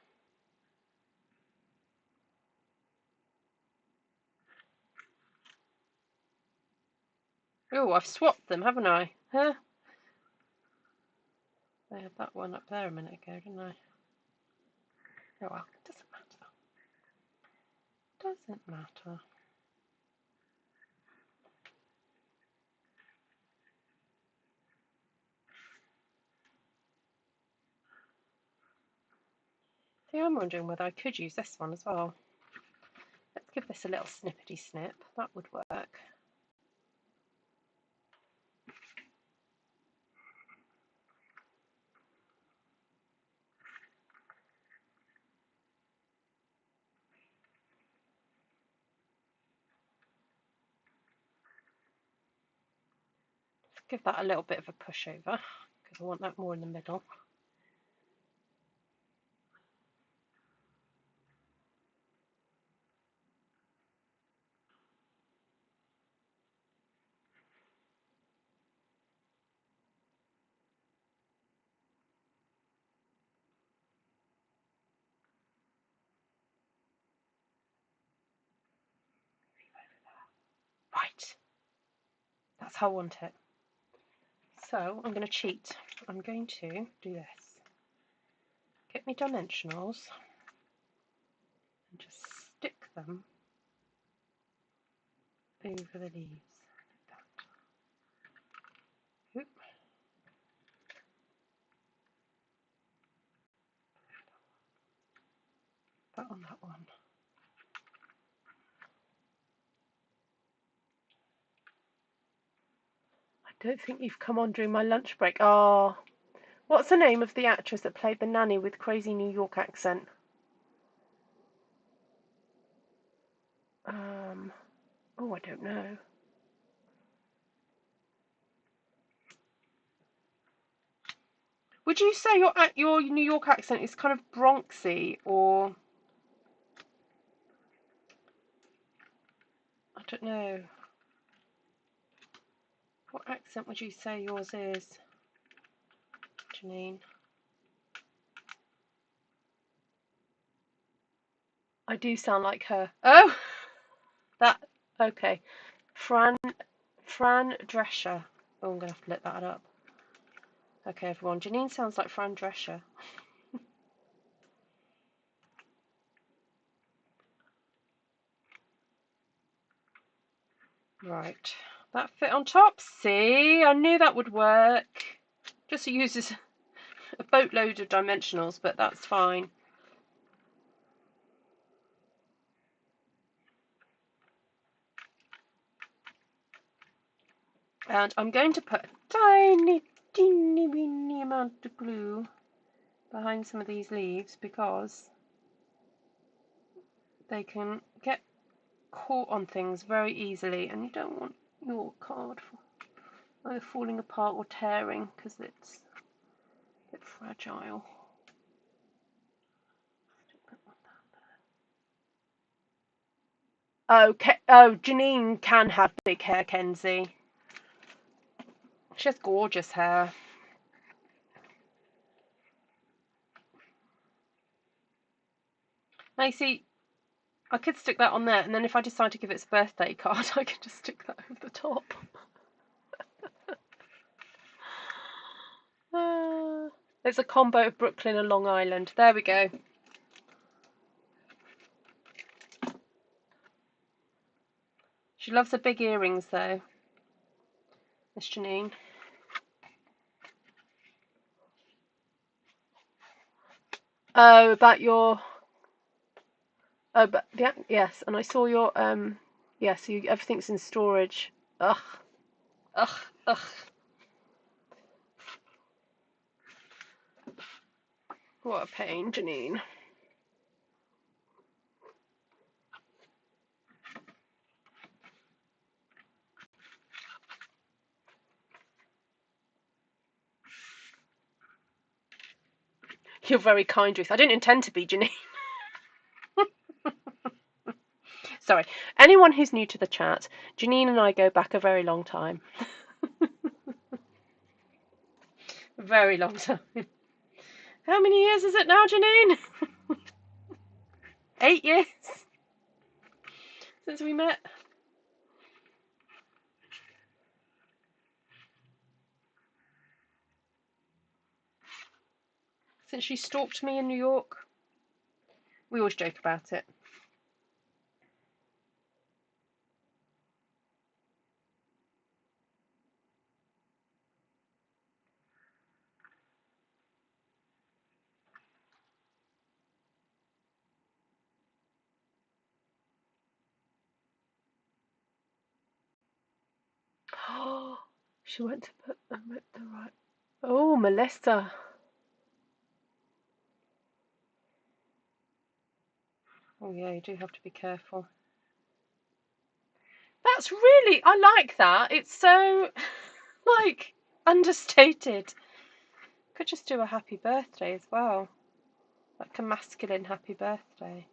Oh, I've swapped them, haven't I? Huh? I had that one up there a minute ago, didn't I? Oh well, doesn't matter. Doesn't matter. See, I'm wondering whether I could use this one as well. Let's give this a little snippety snip. That would work. Let's give that a little bit of a push over because I want that more in the middle. Right, that's how I want it. So I'm going to cheat. I'm going to do this. Get me dimensionals. and just stick them over the leaves. Like that. That on that one. I don't think you've come on during my lunch break. Oh, what's the name of the actress that played the nanny with crazy New York accent? Oh, I don't know. Would you say your New York accent is kind of Bronxy, or I don't know. What accent would you say yours is, Janine? I do sound like her. Oh, that okay. Fran Drescher. Oh, I'm gonna have to look that up. Okay, everyone. Janine sounds like Fran Drescher. Right. That fit on top. See, I knew that would work. Just uses a boatload of dimensionals, but that's fine. And I'm going to put a tiny, teeny, weeny amount of glue behind some of these leaves because they can get caught on things very easily, and you don't want your card either falling apart or tearing because it's a bit fragile. Okay. Oh, Janine can have big hair, Kenzie. She has gorgeous hair. Macy, I could stick that on there, and then if I decide to give it a birthday card, I can just stick that over the top. It's a combo of Brooklyn and Long Island. There we go. She loves her big earrings, though, Miss Janine. Oh, about your... Oh, but yeah, yes, and I saw your... Yes, everything's in storage. Ugh. Ugh. Ugh. What a pain, Janine. You're very kind, Ruth. I didn't intend to be, Janine. Sorry. Anyone who's new to the chat, Janine and I go back a very long time. A very long time. How many years is it now, Janine? 8 years since we met. Since she stalked me in New York. We always joke about it. Oh, she went to put them at the right... Oh, Melissa. Oh yeah, you do have to be careful. That's really... I like that. It's so, like, understated. Could just do a happy birthday as well. Like a masculine happy birthday. I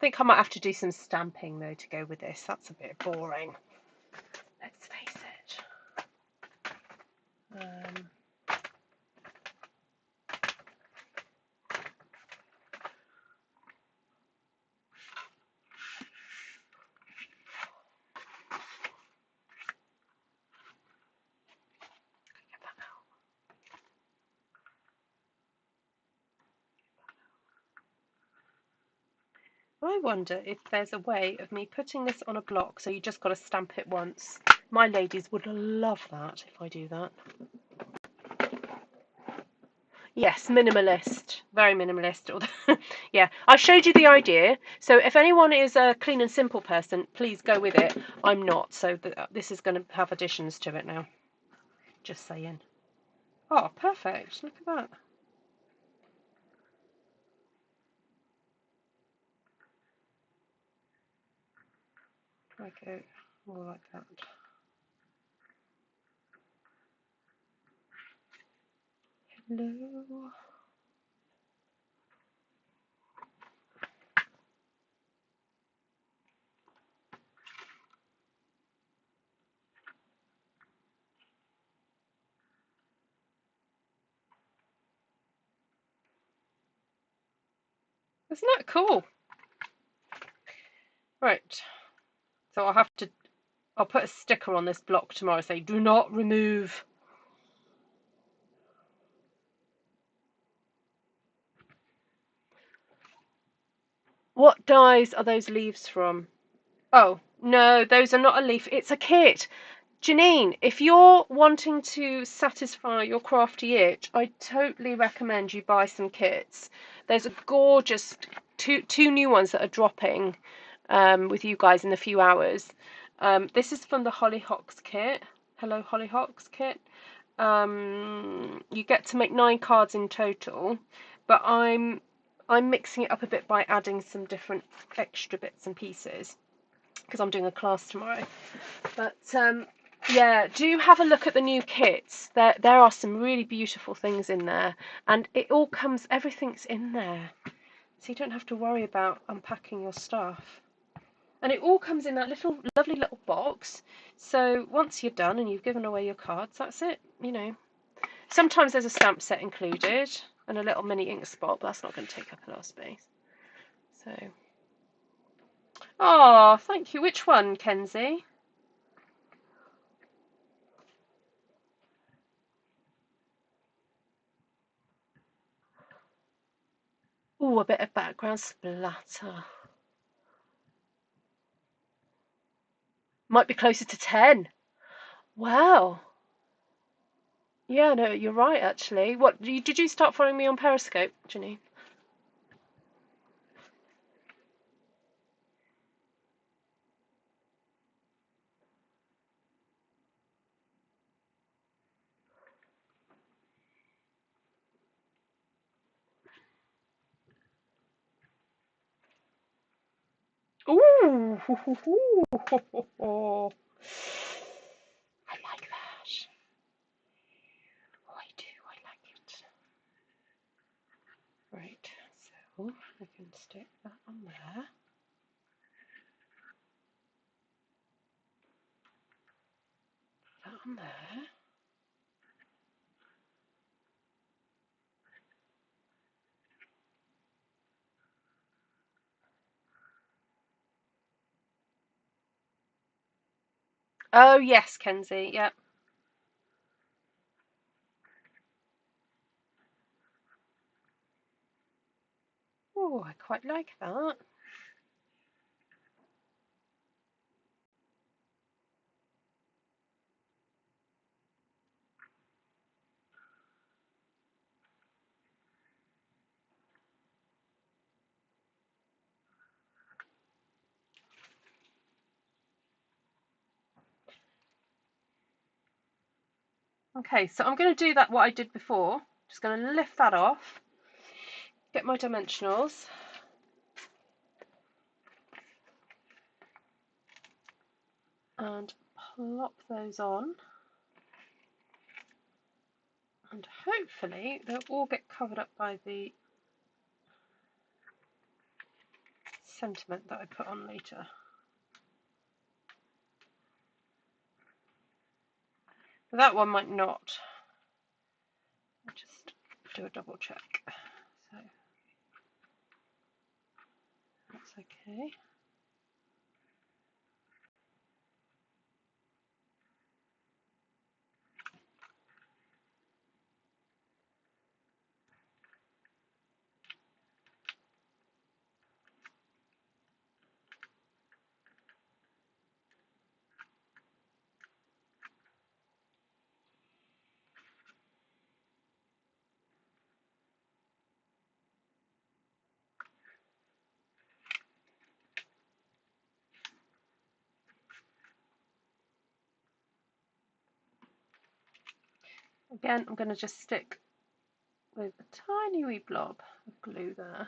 think I might have to do some stamping, though, to go with this. That's a bit boring. Let's face it. I wonder if there's a way of me putting this on a block so you just got to stamp it once. My ladies would love that if I do that. Yes, minimalist, very minimalist. Yeah, I showed you the idea. So if anyone is a clean and simple person, please go with it. I'm not, so this is going to have additions to it now. Just saying. Oh, perfect. Look at that. Okay, more like that. Hello. Isn't that cool? Right. So I'll put a sticker on this block tomorrow saying, do not remove. What dies are those leaves from? Oh, no, those are not a leaf. It's a kit. Janine, if you're wanting to satisfy your crafty itch, I totally recommend you buy some kits. There's a gorgeous two new ones that are dropping with you guys in a few hours. This is from the Hollyhocks kit. Hello Hollyhocks kit. You get to make 9 cards in total, but I'm mixing it up a bit by adding some different extra bits and pieces because I'm doing a class tomorrow. But yeah, do have a look at the new kits. There are some really beautiful things in there, and it all comes, everything's in there, so you don't have to worry about unpacking your stuff. And it all comes in that little lovely little box. So once you're done and you've given away your cards, that's it. You know. Sometimes there's a stamp set included and a little mini ink spot, but that's not going to take up a lot of space. So, oh, thank you. Which one, Kenzie? Oh, a bit of background splatter. Might be closer to 10. Wow. Yeah, no, you're right, actually. What, did you start following me on Periscope, Janine? Ooh. I like that. Oh, I do. I like it. Right, so I can stick that on there. That on there. Oh, yes, Kenzie. Yep. Oh, I quite like that. Okay, so I'm going to do that what I did before. Just going to lift that off, get my dimensionals. And plop those on. And hopefully they'll all get covered up by the sentiment that I put on later. But that one might not. I'll just do a double check. So that's okay. Again, I'm going to just stick with a tiny wee blob of glue there.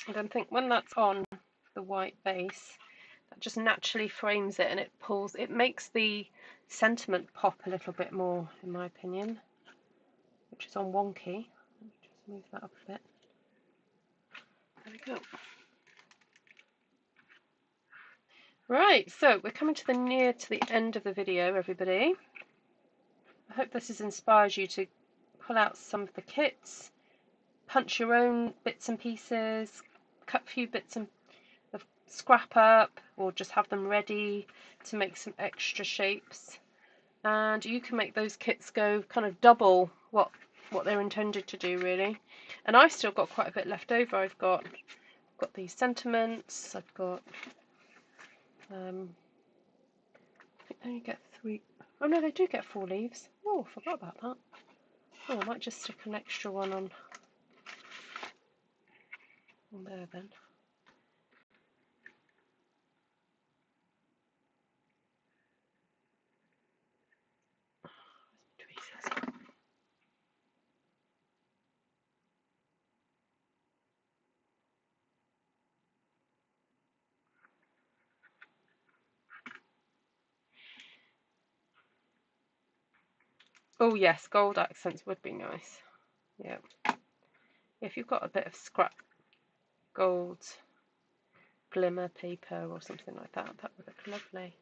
And I think when that's on the white base, that just naturally frames it and it makes the sentiment pop a little bit more, in my opinion, which is on wonky. Let me just move that up a bit. There we go. Right, so we're coming to near to the end of the video, everybody. I hope this has inspired you to pull out some of the kits, punch your own bits and pieces, cut a few bits of scrap up, or just have them ready to make some extra shapes. And you can make those kits go kind of double what they're intended to do, really. And I've still got quite a bit left over. I've got these sentiments. I've got I think they only get 3. Oh no, they do get 4 leaves. Oh, I forgot about that. Oh, I might just stick an extra one on there then. Oh yes, gold accents would be nice. Yeah. If you've got a bit of scrap gold glimmer paper or something like that, that would look lovely.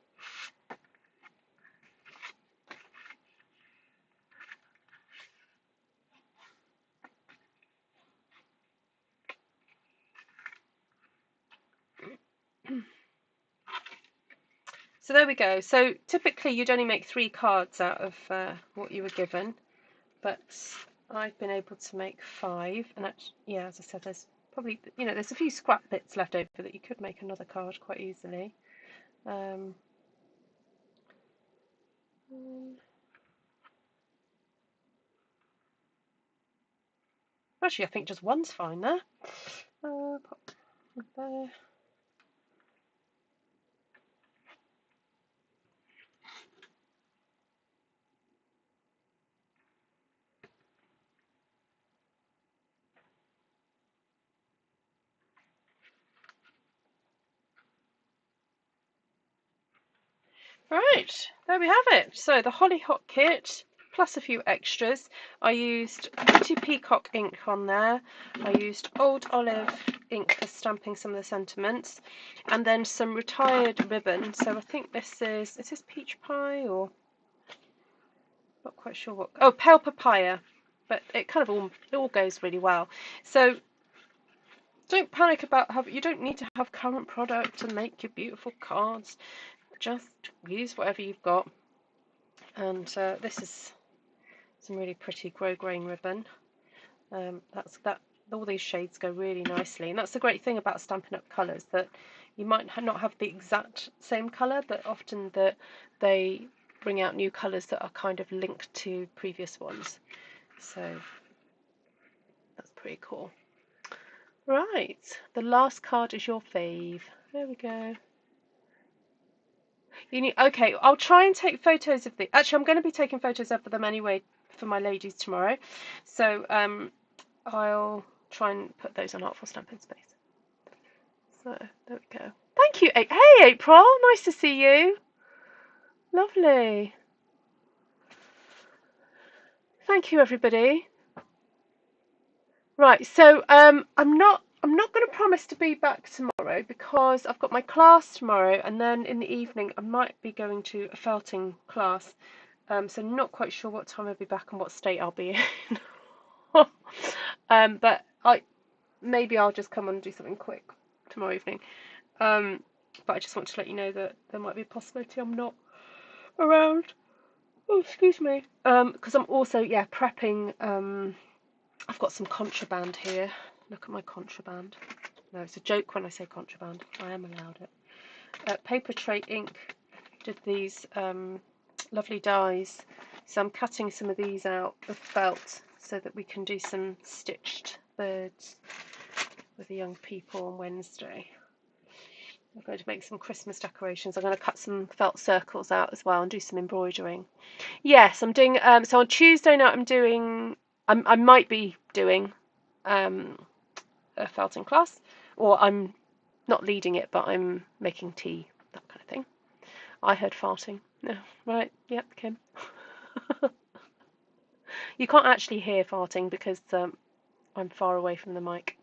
So there we go. So typically you'd only make 3 cards out of what you were given, but I've been able to make 5. And actually, yeah, as I said, there's probably, you know, there's a few scrap bits left over that you could make another card quite easily. Actually, I think just one's fine there. Pop there. Right, there we have it. So the Hollyhock kit, plus a few extras. I used Pretty Peacock ink on there. I used Old Olive ink for stamping some of the sentiments. And then some retired ribbon. So I think is this Peach Pie or... not quite sure what... oh, Pale Papaya. But it kind of all goes really well. So don't panic about you don't need to have current product to make your beautiful cards. Just use whatever you've got. And this is some really pretty grosgrain ribbon. All these shades go really nicely, and that's the great thing about Stampin' Up colours, that you might not have the exact same colour, but often that they bring out new colours that are kind of linked to previous ones. So that's pretty cool. Right, the last card is your fave. There we go. Okay, I'll try and take photos of the... actually, I'm going to be taking photos of them anyway for my ladies tomorrow. So I'll try and put those on Artful Stampin Space. So there we go. Thank you. Hey, April. Nice to see you. Lovely. Thank you, everybody. Right, so I'm not going to promise to be back tomorrow because I've got my class tomorrow, and then in the evening I might be going to a felting class. So not quite sure what time I'll be back and what state I'll be in. But maybe I'll just come and do something quick tomorrow evening. But I just want to let you know that there might be a possibility I'm not around. Oh, excuse me. Because I'm also prepping. I've got some contraband here. Look at my contraband. No, it's a joke when I say contraband. I am allowed it. Paper Tray Ink did these lovely dies. So I'm cutting some of these out of felt so that we can do some stitched birds with the young people on Wednesday. I'm going to make some Christmas decorations. I'm going to cut some felt circles out as well and do some embroidering. Yes, I'm doing, so on Tuesday night I might be doing a felting class, or I'm not leading it, but I'm making tea, that kind of thing. I heard farting. No, right, yep, Kim. You can't actually hear farting because I'm far away from the mic.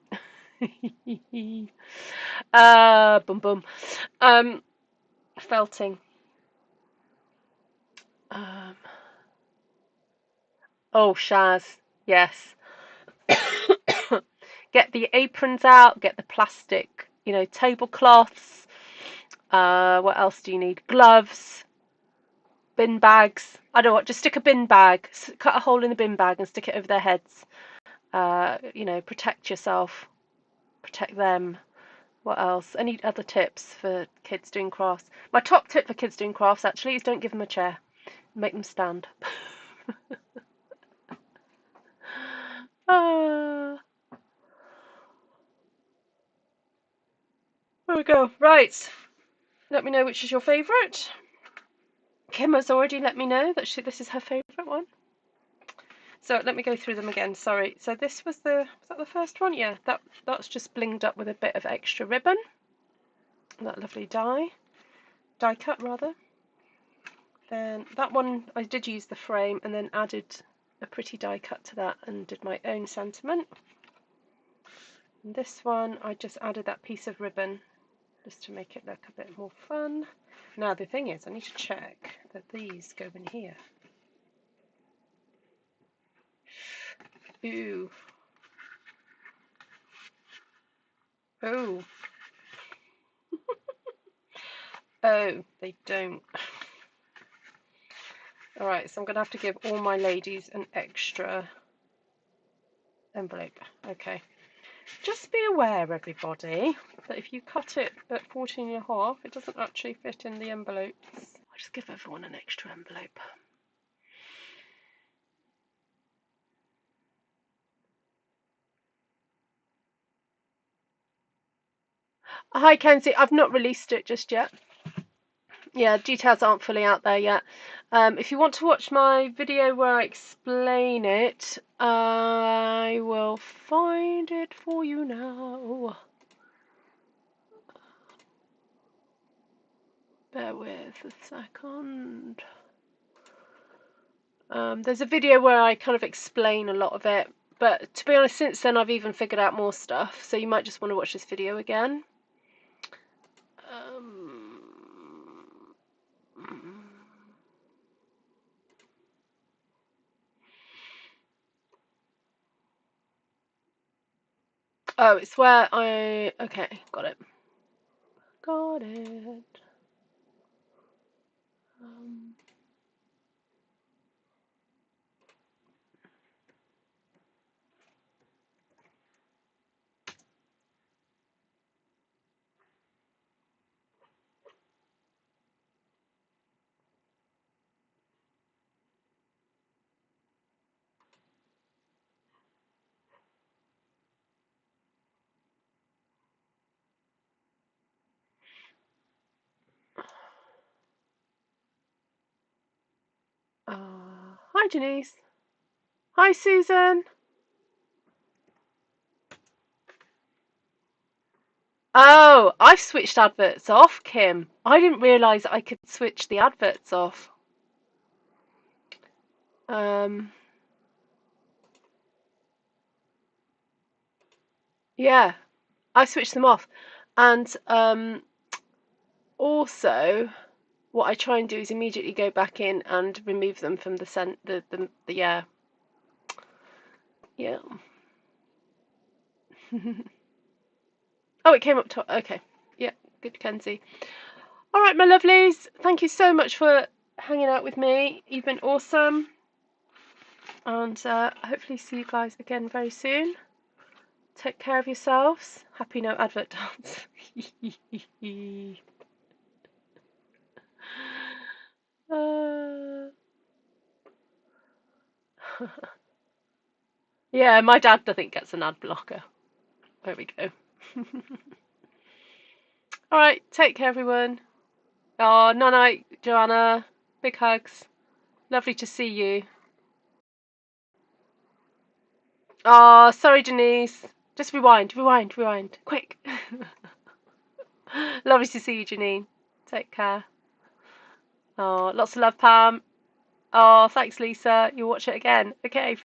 Boom boom. Felting. Oh, Shaz, yes. Get the aprons out, get the plastic, tablecloths. What else do you need? Gloves, bin bags. I don't know what, just stick a bin bag, cut a hole in the bin bag and stick it over their heads. Protect yourself, protect them. What else? Any other tips for kids doing crafts? My top tip for kids doing crafts actually is don't give them a chair. Make them stand. There we go. Right. Let me know which is your favourite. Kim has already let me know that this is her favourite one. So let me go through them again. Sorry. So this was that the first one? Yeah, that's just blinged up with a bit of extra ribbon. That lovely die cut rather. Then that one I did use the frame and then added a pretty die cut to that and did my own sentiment. And this one I just added that piece of ribbon just to make it look a bit more fun. Now the thing is I need to check that these go in here. Ooh. Oh. Oh, they don't. Alright, so I'm going to have to give all my ladies an extra envelope. Okay. Just be aware, everybody, that if you cut it at 14.5, it doesn't actually fit in the envelopes. I'll just give everyone an extra envelope. Hi, Kenzie. I've not released it just yet. Yeah, details aren't fully out there yet. If you want to watch my video where I explain it, I will find it for you now. Bear with a second. There's a video where I kind of explain a lot of it, but to be honest, since then I've even figured out more stuff, so you might just want to watch this video again. Oh, it's where okay, got it. Got it. Hi, Denise. Hi, Susan. Oh, I've switched adverts off, Kim. I didn't realise I could switch the adverts off. Yeah, I switched them off. And also, what I try and do is immediately go back in and remove them from the yeah. Yeah. Oh, it came up top. Okay. Yeah, good, Kenzie. All right, my lovelies. Thank you so much for hanging out with me. You've been awesome. And hopefully see you guys again very soon. Take care of yourselves. Happy no advert dance. Yeah, my dad, I think, gets an ad blocker. There we go. All right, take care, everyone. Oh, night, Joanna. Big hugs. Lovely to see you. Oh, sorry, Denise. Just rewind, quick. Lovely to see you, Janine. Take care. Oh, lots of love, Pam. Oh, thanks, Lisa. You'll watch it again. Okay.